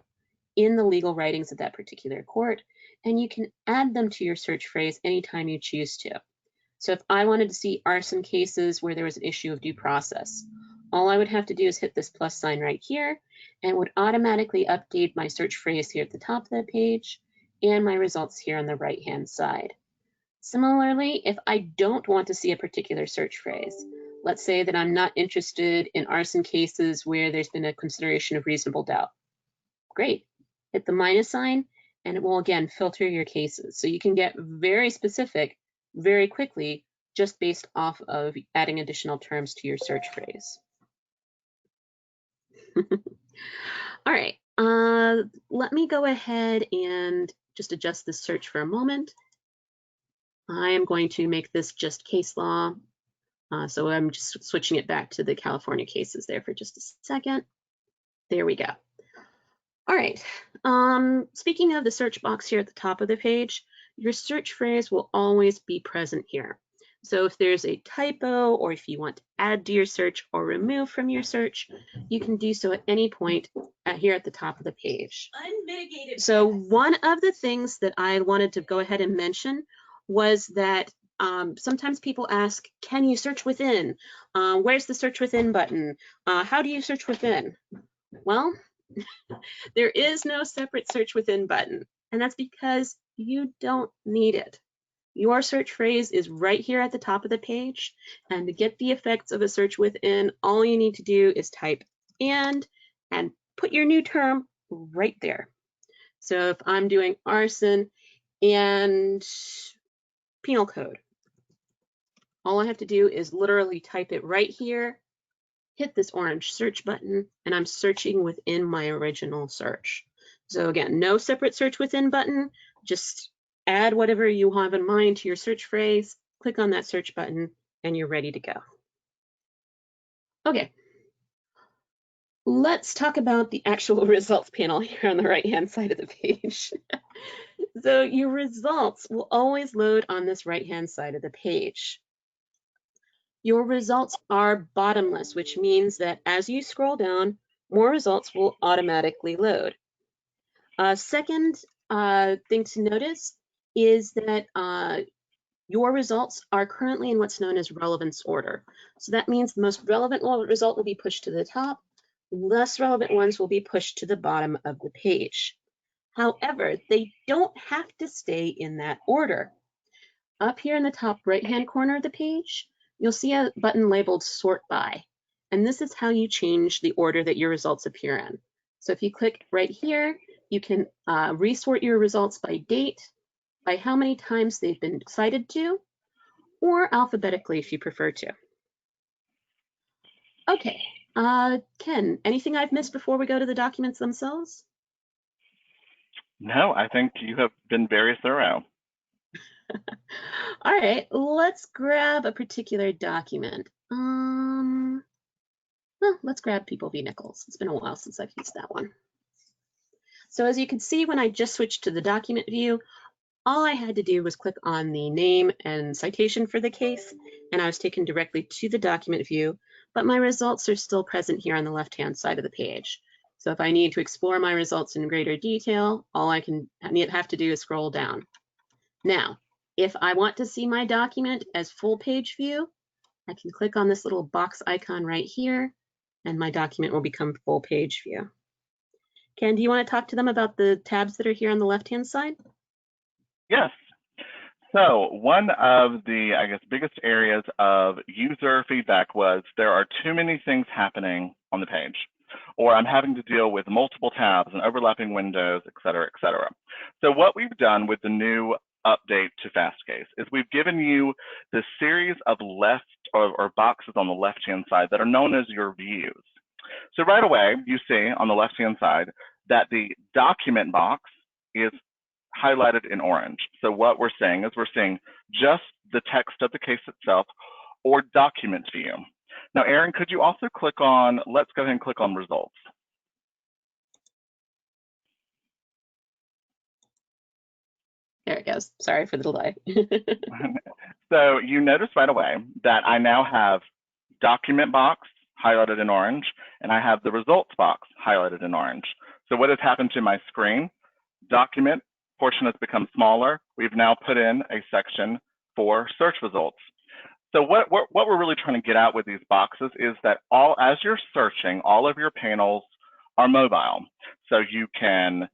in the legal writings of that particular court, and you can add them to your search phrase anytime you choose to. So if I wanted to see arson cases where there was an issue of due process, all I would have to do is hit this plus sign right here, and it would automatically update my search phrase here at the top of the page and my results here on the right-hand side. Similarly, if I don't want to see a particular search phrase, let's say that I'm not interested in arson cases where there's been a consideration of reasonable doubt. Great, hit the minus sign and it will again filter your cases. So you can get very specific very quickly just based off of adding additional terms to your search phrase. All right, let me go ahead and just adjust this search for a moment. I am going to make this just case law. So I'm just switching it back to the California cases there for just a second. There we go. All right. Speaking of the search box here at the top of the page, your search phrase will always be present here. So if there's a typo or if you want to add to your search or remove from your search, you can do so at any point here at the top of the page. Unmitigated. So one of the things that I wanted to go ahead and mention was that sometimes people ask, can you search within? Where's the search within button? How do you search within? Well, there is no separate search within button, and that's because you don't need it. Your search phrase is right here at the top of the page, and to get the effects of a search within, all you need to do is type and put your new term right there. So if I'm doing arson and penal code, all I have to do is literally type it right here, hit this orange search button, and I'm searching within my original search. So again, no separate search within button, just add whatever you have in mind to your search phrase, click on that search button, and you're ready to go. Okay, let's talk about the actual results panel here on the right-hand side of the page. So your results will always load on this right-hand side of the page. Your results are bottomless, which means that as you scroll down, more results will automatically load. Second thing to notice is that your results are currently in what's known as relevance order. So that means the most relevant result will be pushed to the top, less relevant ones will be pushed to the bottom of the page. However, they don't have to stay in that order. Up here in the top right-hand corner of the page, you'll see a button labeled Sort By, and this is how you change the order that your results appear in. So if you click right here, you can resort your results by date, by how many times they've been cited to, or alphabetically if you prefer to. Okay, Ken, anything I've missed before we go to the documents themselves? No, I think you have been very thorough. All right, let's grab a particular document. Well, let's grab People v. Nichols. It's been a while since I've used that one. So as you can see, when I just switched to the document view, all I had to do was click on the name and citation for the case, and I was taken directly to the document view, but my results are still present here on the left-hand side of the page. So if I need to explore my results in greater detail, all I have to do is scroll down. Now, if I want to see my document as full page view, I can click on this little box icon right here, and my document will become full page view. Ken, do you want to talk to them about the tabs that are here on the left-hand side? Yes. So one of the, I guess, biggest areas of user feedback was there are too many things happening on the page, or I'm having to deal with multiple tabs and overlapping windows, et cetera, et cetera. So what we've done with the new update to Fastcase is we've given you the series of left or boxes on the left-hand side that are known as your views. So right away, you see on the left-hand side that the document box is highlighted in orange. So what we're saying is we're seeing just the text of the case itself or document view. Now, Erin, could you also click on, let's go ahead and click on results. There it goes. Sorry for the delay. So you notice right away that I now have document box highlighted in orange, and I have the results box highlighted in orange. So what has happened to my screen? Document portion has become smaller. We've now put in a section for search results. So what we're really trying to get out with these boxes is that as you're searching, all of your panels are mobile. So you can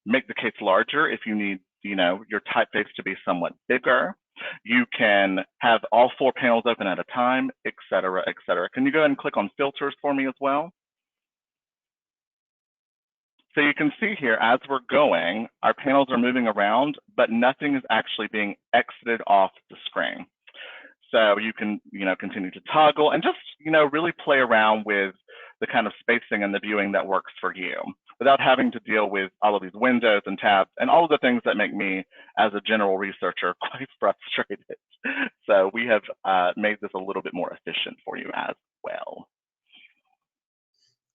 make the case larger if you need, your typeface to be somewhat bigger. You can have all 4 panels open at a time, et cetera, et cetera. Can you go ahead and click on filters for me as well? So you can see here, as we're going, our panels are moving around, but nothing is actually being exited off the screen. So you can, continue to toggle and just, really play around with the kind of spacing and the viewing that works for you without having to deal with all of these windows and tabs and all of the things that make me, as a general researcher, quite frustrated. So we have made this a little bit more efficient for you as well.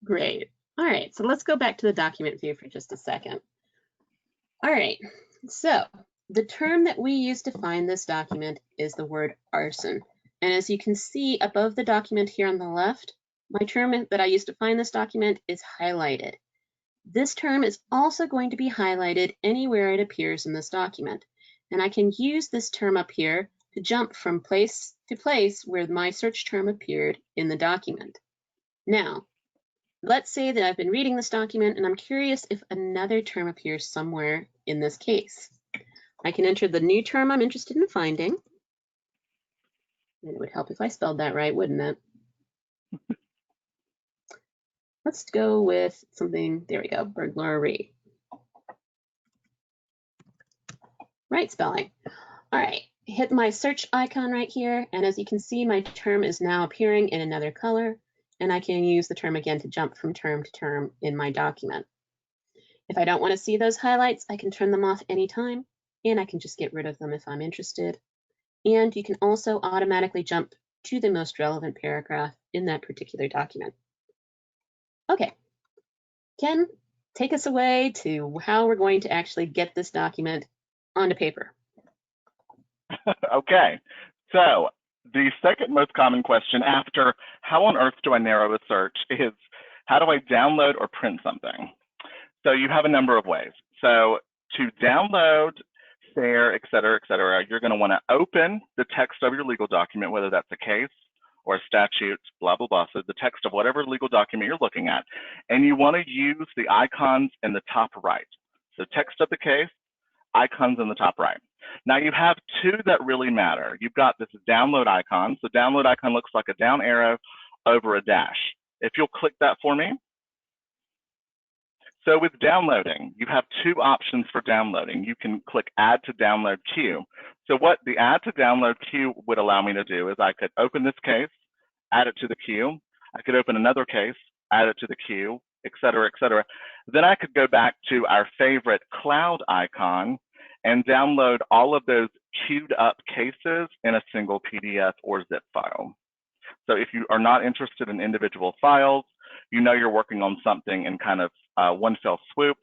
Great. All right, so let's go back to the document view for just a second. All right, so the term that we use to find this document is the word arson. And as you can see above the document here on the left, my term that I use to find this document is highlighted. This term is also going to be highlighted anywhere it appears in this document. And I can use this term up here to jump from place to place where my search term appeared in the document. Now, let's say that I've been reading this document and I'm curious if another term appears somewhere in this case. I can enter the new term I'm interested in finding. And it would help if I spelled that right, wouldn't it? Let's go with something, there we go, burglary. Right spelling. All right, hit my search icon right here. And as you can see, my term is now appearing in another color. And I can use the term again to jump from term to term in my document. If I don't want to see those highlights, I can turn them off anytime, and I can just get rid of them if I'm interested. And you can also automatically jump to the most relevant paragraph in that particular document. Okay, Ken, take us away to how we're going to actually get this document onto paper. Okay, so the second most common question after how on earth do I narrow a search is how do I download or print something? So you have a number of ways. So to download, share, et cetera, you're going to want to open the text of your legal document, whether that's a case or a statute, blah, blah, blah. So the text of whatever legal document you're looking at. And you want to use the icons in the top right. So text of the case, icons in the top right. Now you have 2 that really matter. You've got this download icon. So download icon looks like a down arrow over a dash. If you'll click that for me. So with downloading, you have 2 options for downloading. You can click add to download queue. So what the add to download queue would allow me to do is I could open this case, add it to the queue. I could open another case, add it to the queue, et cetera, et cetera. Then I could go back to our favorite cloud icon and download all of those queued up cases in a single PDF or zip file. So if you are not interested in individual files, you're working on something in kind of one fell swoop,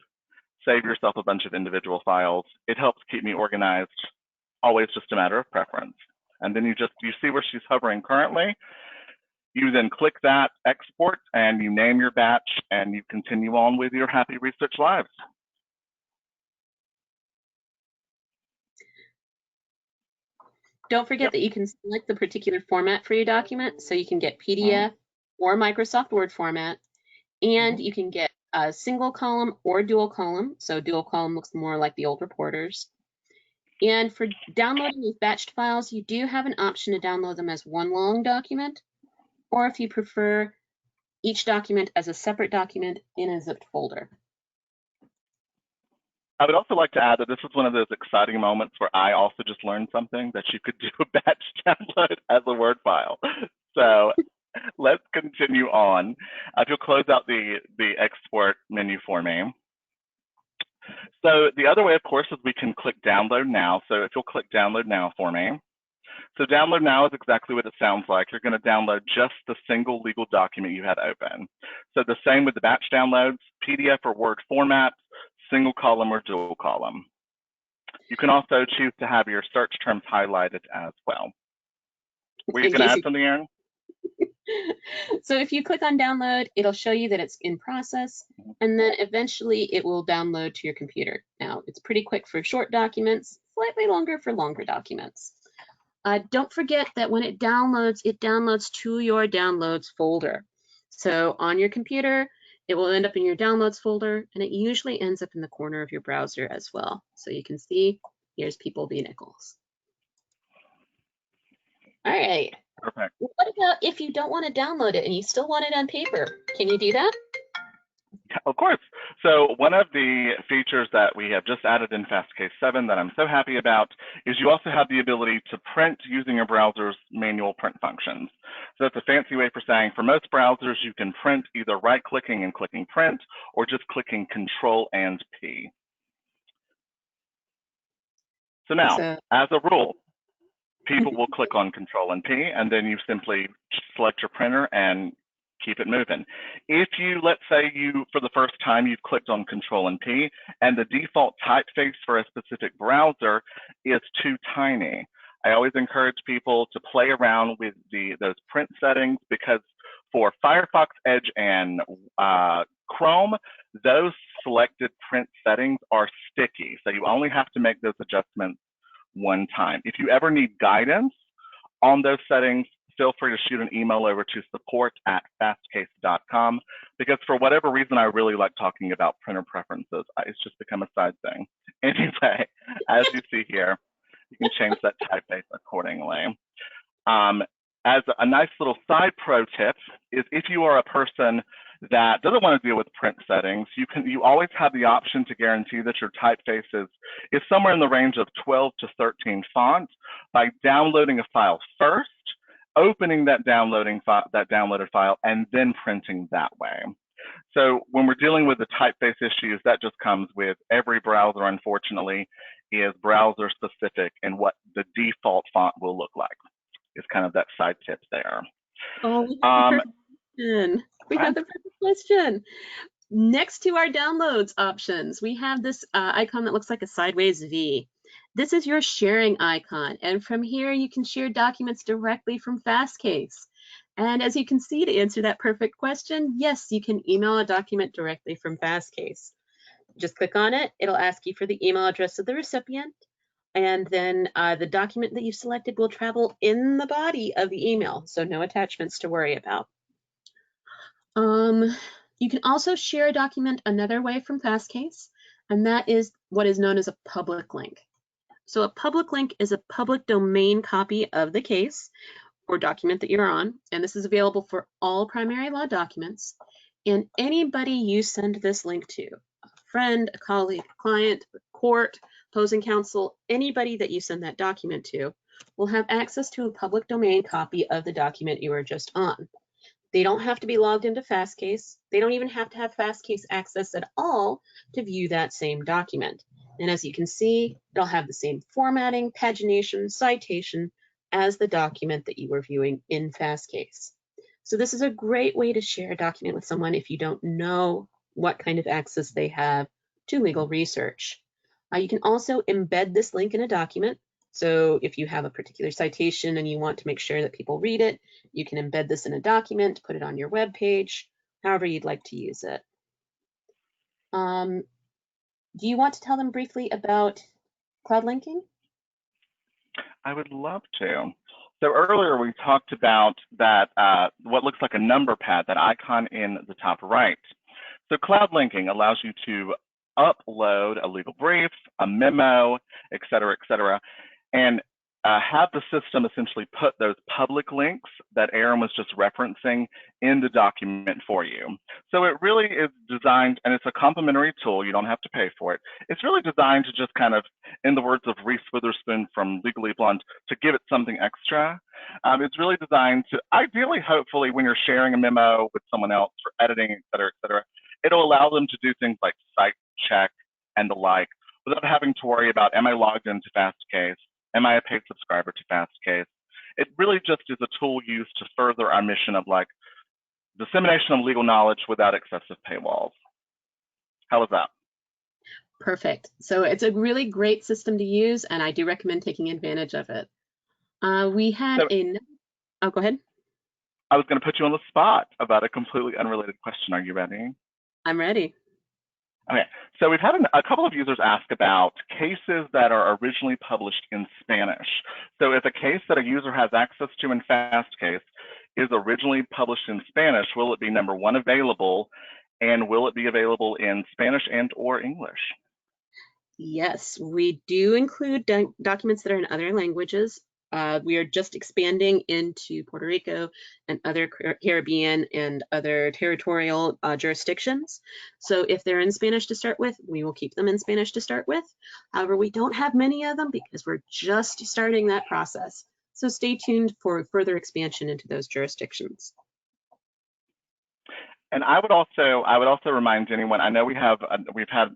save yourself a bunch of individual files. It helps keep me organized, always just a matter of preference. And then you see where she's hovering currently. You then click that export and you name your batch and you continue on with your happy research lives. Don't forget that you can select the particular format for your document. So you can get PDF or Microsoft Word format, and you can get a single column or dual column. So dual column looks more like the old reporters. And for downloading these batched files, you do have an option to download them as one long document, or if you prefer, each document as a separate document in a zipped folder. I would also like to add that this is one of those exciting moments where I also just learned something, that you could do a batch download as a Word file. So let's continue on. If you'll close out the export menu for me. So the other way, of course, is we can click download now. So if you'll click download now for me. So download now is exactly what it sounds like. You're going to download just the single legal document you had open. So the same with the batch downloads, PDF or Word format, single column or dual column. You can also choose to have your search terms highlighted as well. Were you going to add something, Erin? So if you click on download, it'll show you that it's in process, and then eventually it will download to your computer. Now, it's pretty quick for short documents, slightly longer for longer documents. Don't forget that when it downloads to your downloads folder. So on your computer, it will end up in your downloads folder, and it usually ends up in the corner of your browser as well. So you can see, here's People v. Nichols. All right. Perfect. What about if you don't want to download it and you still want it on paper? Can you do that? Of course. So one of the features that we have just added in Fastcase 7 that I'm so happy about is you also have the ability to print using your browser's manual print functions. So that's a fancy way for saying for most browsers, you can print either right-clicking and clicking print or just clicking Control and P. So now, as a rule, people will click on Control and P, and then you simply select your printer and keep it moving. If you, let's say for the first time, you've clicked on Control and P, and the default typeface for a specific browser is too tiny, I always encourage people to play around with those print settings, because for Firefox, Edge, and Chrome, those selected print settings are sticky. So you only have to make those adjustments one time. If you ever need guidance on those settings, feel free to shoot an email over to support@fastcase.com, because for whatever reason, I really like talking about printer preferences. It's just become a side thing. Anyway, as you see here, you can change that typeface accordingly. As a nice little side pro tip is, if you are a person that doesn't want to deal with print settings, you always have the option to guarantee that your typeface is somewhere in the range of 12 to 13 font by downloading a file first, opening that downloaded file, and then printing that way. So when we're dealing with the typeface issues, that just comes with every browser, unfortunately, is browser specific and what the default font will look like. Is kind of that side tip there. Oh, we have the perfect question. We have the perfect question. Next to our downloads options, we have this icon that looks like a sideways V. This is your sharing icon, and from here you can share documents directly from Fastcase. And as you can see, to answer that perfect question, yes, you can email a document directly from Fastcase. Just click on it, it'll ask you for the email address of the recipient, and then the document that you selected will travel in the body of the email, so no attachments to worry about. You can also share a document another way from Fastcase, and that is what is known as a public link. So a public link is a public domain copy of the case or document that you're on, and this is available for all primary law documents. And anybody you send this link to, a friend, a colleague, a client, a court, opposing counsel, anybody that you send that document to will have access to a public domain copy of the document you were just on. They don't have to be logged into Fastcase. They don't even have to have Fastcase access at all to view that same document. And as you can see, it'll have the same formatting, pagination, citation as the document that you were viewing in Fastcase. So this is a great way to share a document with someone if you don't know what kind of access they have to legal research. You can also embed this link in a document. So if you have a particular citation and you want to make sure that people read it, you can embed this in a document, put it on your web page, however you'd like to use it. Do you want to tell them briefly about cloud linking? I would love to. So earlier we talked about that, what looks like a number pad, that icon in the top right. So cloud linking allows you to upload a legal brief, a memo, et cetera, and have the system essentially put those public links that Aaron was just referencing in the document for you. So it really is designed, and it's a complimentary tool, you don't have to pay for it. It's really designed to just kind of, in the words of Reese Witherspoon from Legally Blonde, to give it something extra. It's really designed to, ideally, hopefully, when you're sharing a memo with someone else for editing, et cetera, it'll allow them to do things like site check and the like, without having to worry about, am I logged into Fastcase? Am I a paid subscriber to Fastcase? It really just is a tool used to further our mission of like dissemination of legal knowledge without excessive paywalls. How was that? Perfect. So it's a really great system to use, and I do recommend taking advantage of it. We had oh, go ahead. I was going to put you on the spot about a completely unrelated question. Are you ready? I'm ready. Okay, so we've had a couple of users ask about cases that are originally published in Spanish. So if a case that a user has access to in Fastcase is originally published in Spanish, will it be number one available, and will it be available in Spanish and or English? Yes, we do include documents that are in other languages. We are just expanding into Puerto Rico and other Caribbean and other territorial jurisdictions. So if they're in Spanish to start with, we will keep them in Spanish to start with. However, we don't have many of them because we're just starting that process. So stay tuned for further expansion into those jurisdictions. And I would also remind anyone, I know we've had,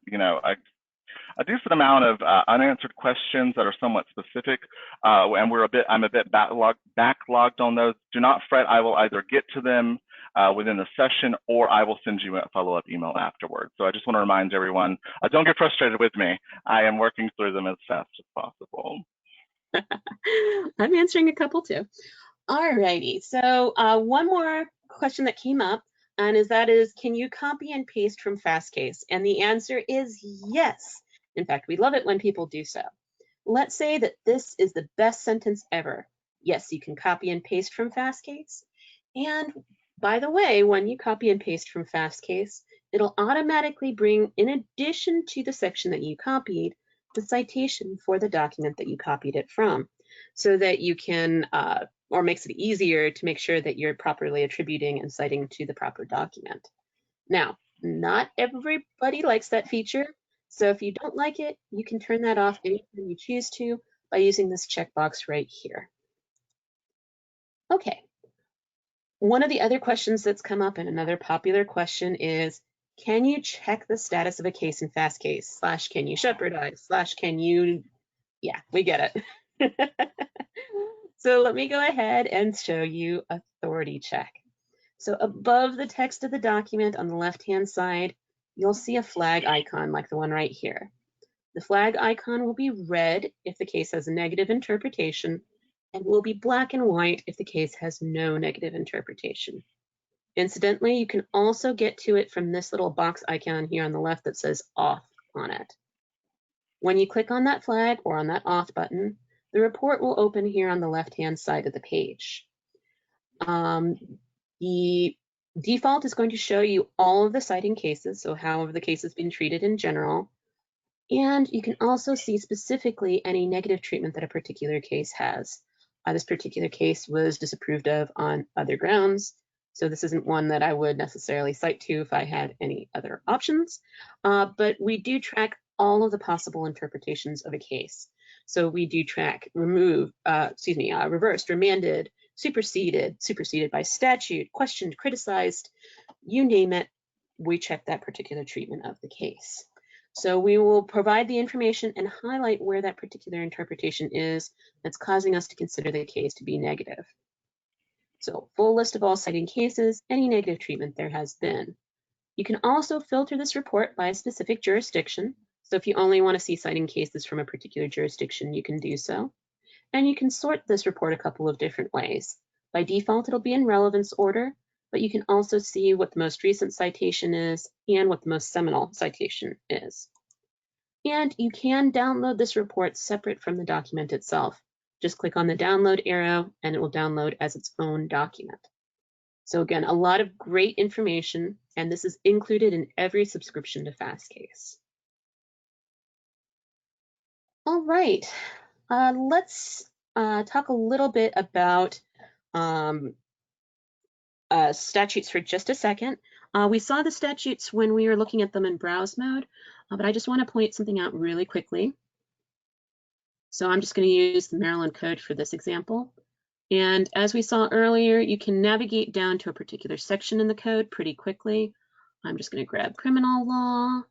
a decent amount of unanswered questions that are somewhat specific, and I'm a bit backlogged on those. Do not fret, I will either get to them within the session, or I will send you a follow-up email afterwards. So I just want to remind everyone, don't get frustrated with me. I am working through them as fast as possible. I'm answering a couple too. All righty, so one more question that came up, and that is, can you copy and paste from Fastcase? And the answer is yes. In fact, we love it when people do so. Let's say that this is the best sentence ever. Yes, you can copy and paste from Fastcase. And by the way, when you copy and paste from Fastcase, it'll automatically bring, in addition to the section that you copied, the citation for the document that you copied it from, so that you can, or makes it easier to make sure that you're properly attributing and citing to the proper document. Now, not everybody likes that feature. So if you don't like it, you can turn that off anytime you choose to by using this checkbox right here. Okay. One of the other questions that's come up, and another popular question, is, can you check the status of a case in Fastcase? / can you shepherdize? / can you, yeah, we get it. So let me go ahead and show you authority check. So above the text of the document on the left-hand side, you'll see a flag icon like the one right here. The flag icon will be red if the case has a negative interpretation, and will be black and white if the case has no negative interpretation. Incidentally, you can also get to it from this little box icon here on the left that says auth on it. When you click on that flag or on that auth button, the report will open here on the left-hand side of the page. The default is going to show you all of the citing cases, so how the case has been treated in general. And you can also see specifically any negative treatment that a particular case has. This particular case was disapproved of on other grounds, so this isn't one that I would necessarily cite to if I had any other options. But we do track all of the possible interpretations of a case. So we do track reversed, remanded, superseded by statute, questioned, criticized, you name it, we check that particular treatment of the case. So we will provide the information and highlight where that particular interpretation is that's causing us to consider the case to be negative. So full list of all citing cases, any negative treatment there has been. You can also filter this report by a specific jurisdiction. So if you only want to see citing cases from a particular jurisdiction, you can do so. And you can sort this report a couple of different ways. By default, it'll be in relevance order, but you can also see what the most recent citation is and what the most seminal citation is. And you can download this report separate from the document itself. Just click on the download arrow and it will download as its own document. So again, a lot of great information, and this is included in every subscription to Fastcase. All right, let's talk a little bit about statutes for just a second. We saw the statutes when we were looking at them in browse mode, but I just want to point something out really quickly. So I'm just going to use the Maryland Code for this example. And as we saw earlier, you can navigate down to a particular section in the code pretty quickly. I'm just going to grab criminal law.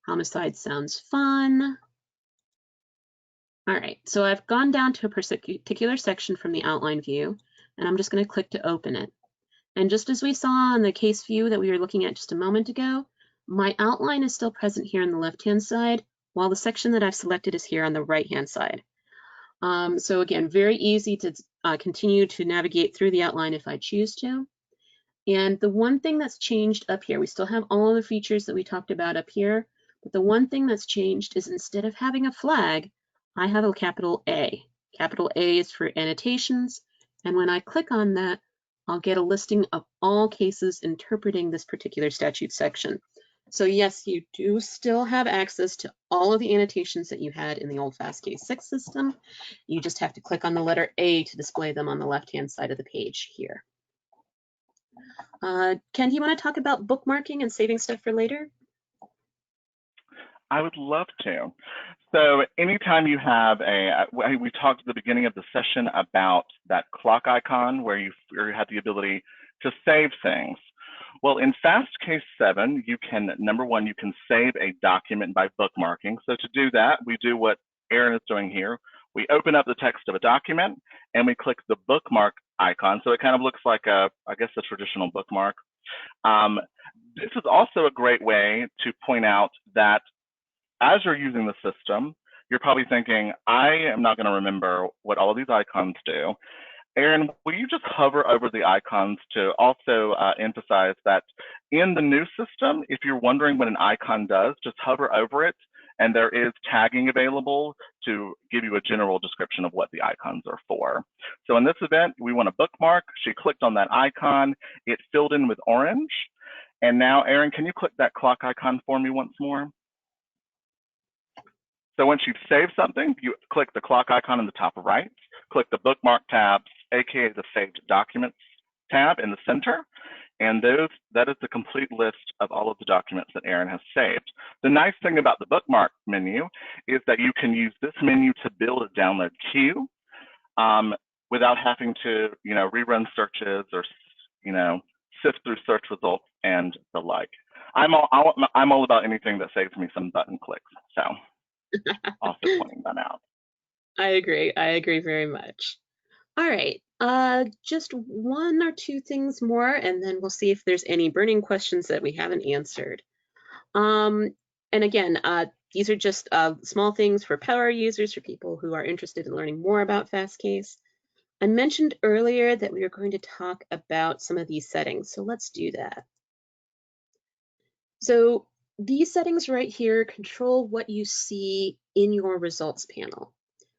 Homicide sounds fun. All right, so I've gone down to a particular section from the outline view, and I'm just going to click to open it. And just as we saw in the case view that we were looking at just a moment ago, my outline is still present here on the left-hand side, while the section that I've selected is here on the right-hand side. So again, very easy to continue to navigate through the outline if I choose to. And the one thing that's changed up here, we still have all of the features that we talked about up here, but the one thing that's changed is instead of having a flag, I have a capital A. Capital A is for annotations, and when I click on that, I'll get a listing of all cases interpreting this particular statute section. So yes, you do still have access to all of the annotations that you had in the old Fastcase 6 system. You just have to click on the letter A to display them on the left-hand side of the page here. Ken, do you want to talk about bookmarking and saving stuff for later? I would love to. So anytime you have we talked at the beginning of the session about that clock icon where you have the ability to save things. Well, in Fastcase 7, you can, number one, you can save a document by bookmarking. So to do that, we do what Aaron is doing here. We open up the text of a document and we click the bookmark icon. So it kind of looks like I guess a traditional bookmark. This is also a great way to point out that as you're using the system, you're probably thinking, I am not going to remember what all of these icons do. Aaron, will you just hover over the icons to also emphasize that in the new system, if you're wondering what an icon does, just hover over it, and there is tagging available to give you a general description of what the icons are for. So in this event, we want a bookmark. She clicked on that icon. It filled in with orange. And now, Aaron, can you click that clock icon for me once more? So once you've saved something, you click the clock icon in the top right, click the bookmark tab, aka the saved documents tab in the center, and that is the complete list of all of the documents that Aaron has saved. The nice thing about the bookmark menu is that you can use this menu to build a download queue without having to, rerun searches or, sift through search results and the like. I'm all about anything that saves me some button clicks. So also pointing that out. I agree very much. All right, just one or two things more, and then we'll see if there's any burning questions that we haven't answered. And again, these are just small things for power users, for people who are interested in learning more about Fastcase. I mentioned earlier that we were going to talk about some of these settings, so let's do that. So these settings right here control what you see in your results panel.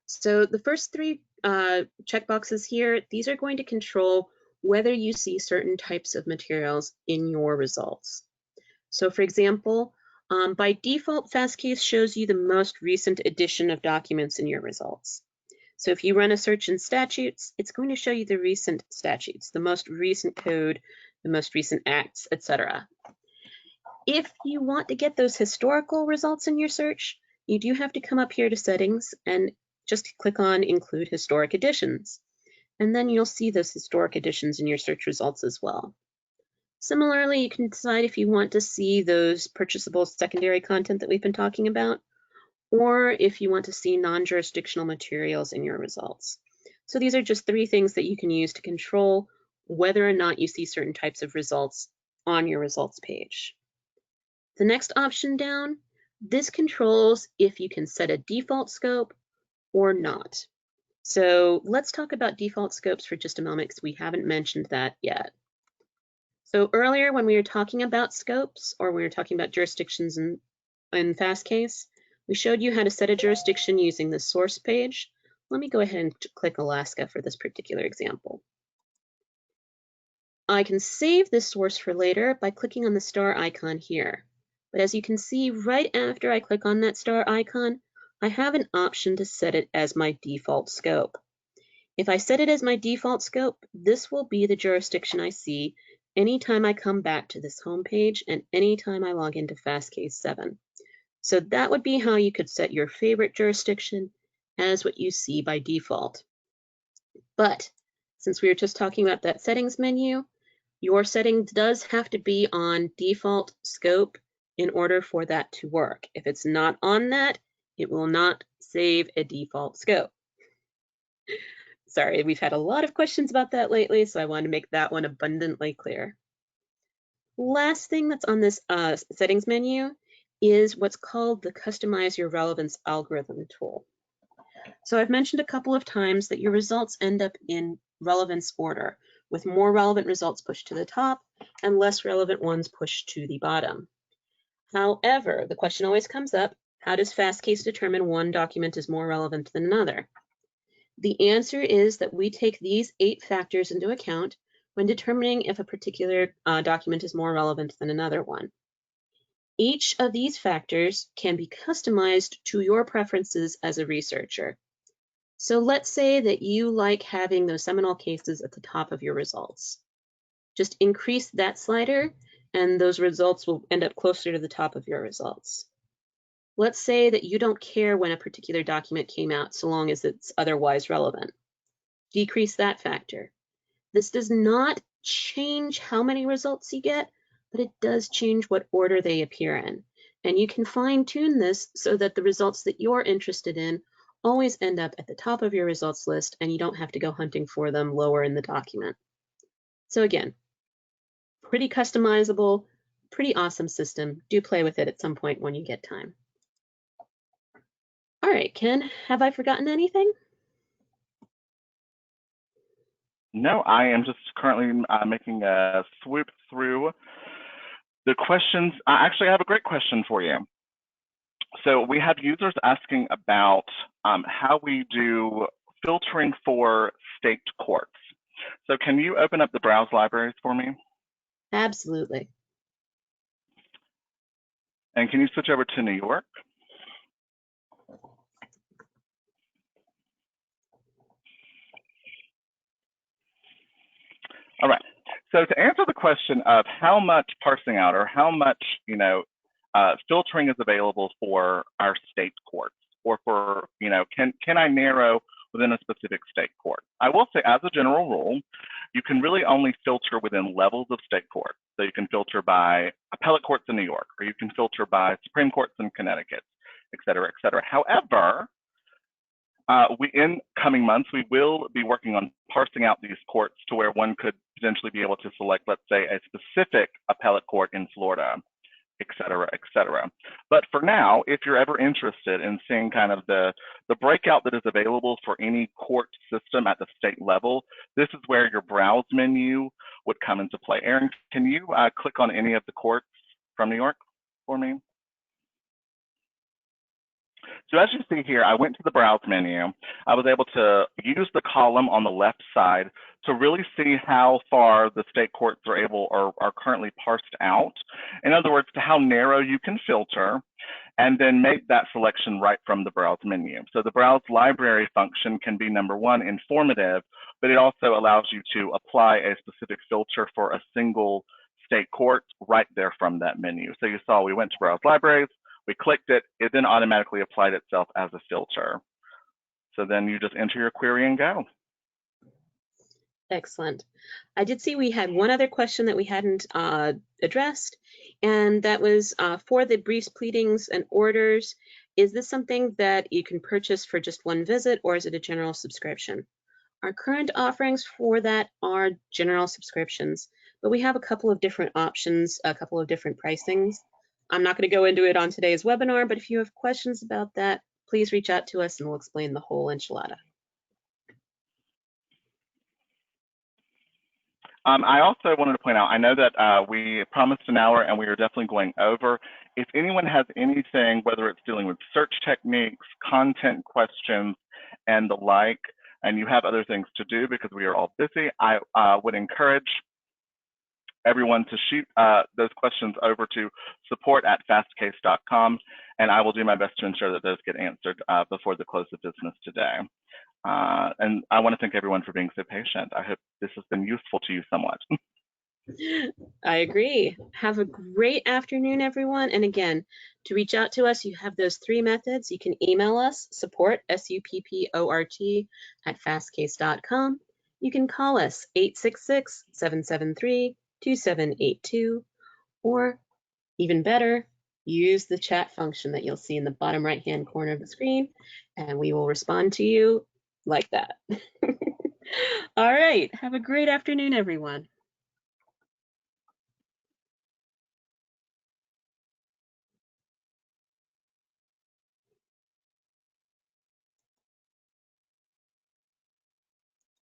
So the first three checkboxes here, these are going to control whether you see certain types of materials in your results. So for example, by default, Fastcase shows you the most recent edition of documents in your results. So if you run a search in statutes, it's going to show you the recent statutes, the most recent code, the most recent acts, etc. If you want to get those historical results in your search, you do have to come up here to settings and just click on include historic editions. And then you'll see those historic editions in your search results as well. Similarly, you can decide if you want to see those purchasable secondary content that we've been talking about, or if you want to see non-jurisdictional materials in your results. So these are just three things that you can use to control whether or not you see certain types of results on your results page. The next option down, this controls if you can set a default scope or not. So let's talk about default scopes for just a moment because we haven't mentioned that yet. So earlier when we were talking about scopes, or we were talking about jurisdictions in Fastcase, we showed you how to set a jurisdiction using the source page. Let me go ahead and click Alaska for this particular example. I can save this source for later by clicking on the star icon here. But as you can see, right after I click on that star icon, I have an option to set it as my default scope. If I set it as my default scope, this will be the jurisdiction I see anytime I come back to this home page and anytime I log into Fastcase 7. So that would be how you could set your favorite jurisdiction as what you see by default. But since we were just talking about that settings menu, your setting does have to be on default scope in order for that to work. If it's not on that, it will not save a default scope. Sorry, we've had a lot of questions about that lately, so I want to make that one abundantly clear. Last thing that's on this settings menu is what's called the Customize Your Relevance Algorithm tool. So I've mentioned a couple of times that your results end up in relevance order, with more relevant results pushed to the top and less relevant ones pushed to the bottom. However, the question always comes up, how does Fastcase determine one document is more relevant than another? The answer is that we take these 8 factors into account when determining if a particular document is more relevant than another one. Each of these factors can be customized to your preferences as a researcher. So let's say that you like having those seminal cases at the top of your results. Just increase that slider and those results will end up closer to the top of your results. Let's say that you don't care when a particular document came out so long as it's otherwise relevant. Decrease that factor. This does not change how many results you get, but it does change what order they appear in. And you can fine-tune this so that the results that you're interested in always end up at the top of your results list and you don't have to go hunting for them lower in the document. So again, pretty customizable, pretty awesome system. Do play with it at some point when you get time. All right, Ken, have I forgotten anything? No, I am just currently making a swoop through the questions. Actually, I have a great question for you. So we have users asking about how we do filtering for state courts. So can you open up the browse libraries for me? Absolutely. And can you switch over to New York? All right. So to answer the question of how much parsing out or how much, filtering is available for our state courts, or for, can I narrow within a specific state court? I will say, as a general rule, you can really only filter within levels of state court. So you can filter by appellate courts in New York, or you can filter by Supreme Courts in Connecticut, et cetera, et cetera. However, in coming months, we will be working on parsing out these courts to where one could potentially be able to select, let's say, a specific appellate court in Florida, et cetera, et cetera. But for now, if you're ever interested in seeing kind of the breakout that is available for any court system at the state level, this is where your browse menu would come into play. Aaron, can you click on any of the courts from New York for me? So as you see here, I went to the browse menu. I was able to use the column on the left side to really see how far the state courts are able or are currently parsed out. In other words, to how narrow you can filter, and then make that selection right from the browse menu. So the browse library function can be, number one, informative, but it also allows you to apply a specific filter for a single state court right there from that menu. So you saw we went to browse libraries, we clicked it, it then automatically applied itself as a filter. So then you just enter your query and go. Excellent. I did see we had one other question that we hadn't addressed, and that was for the briefs, pleadings, and orders. Is this something that you can purchase for just one visit, or is it a general subscription? Our current offerings for that are general subscriptions, but we have a couple of different options, a couple of different pricings. I'm not going to go into it on today's webinar, but if you have questions about that, please reach out to us and we'll explain the whole enchilada. I also wanted to point out, I know that we promised an hour and we are definitely going over. If anyone has anything, whether it's dealing with search techniques, content questions, and the like, and you have other things to do because we are all busy, I would encourage everyone to shoot those questions over to support@fastcase.com, and I will do my best to ensure that those get answered before the close of business today. And I want to thank everyone for being so patient. I hope this has been useful to you somewhat. I agree. Have a great afternoon, everyone. And again, to reach out to us, you have those 3 methods. You can email us, support, SUPPORT, @fastcase.com. You can call us, 866-773-2782, or even better, use the chat function that you'll see in the bottom right-hand corner of the screen, and we will respond to you like that. All right. Have a great afternoon, everyone.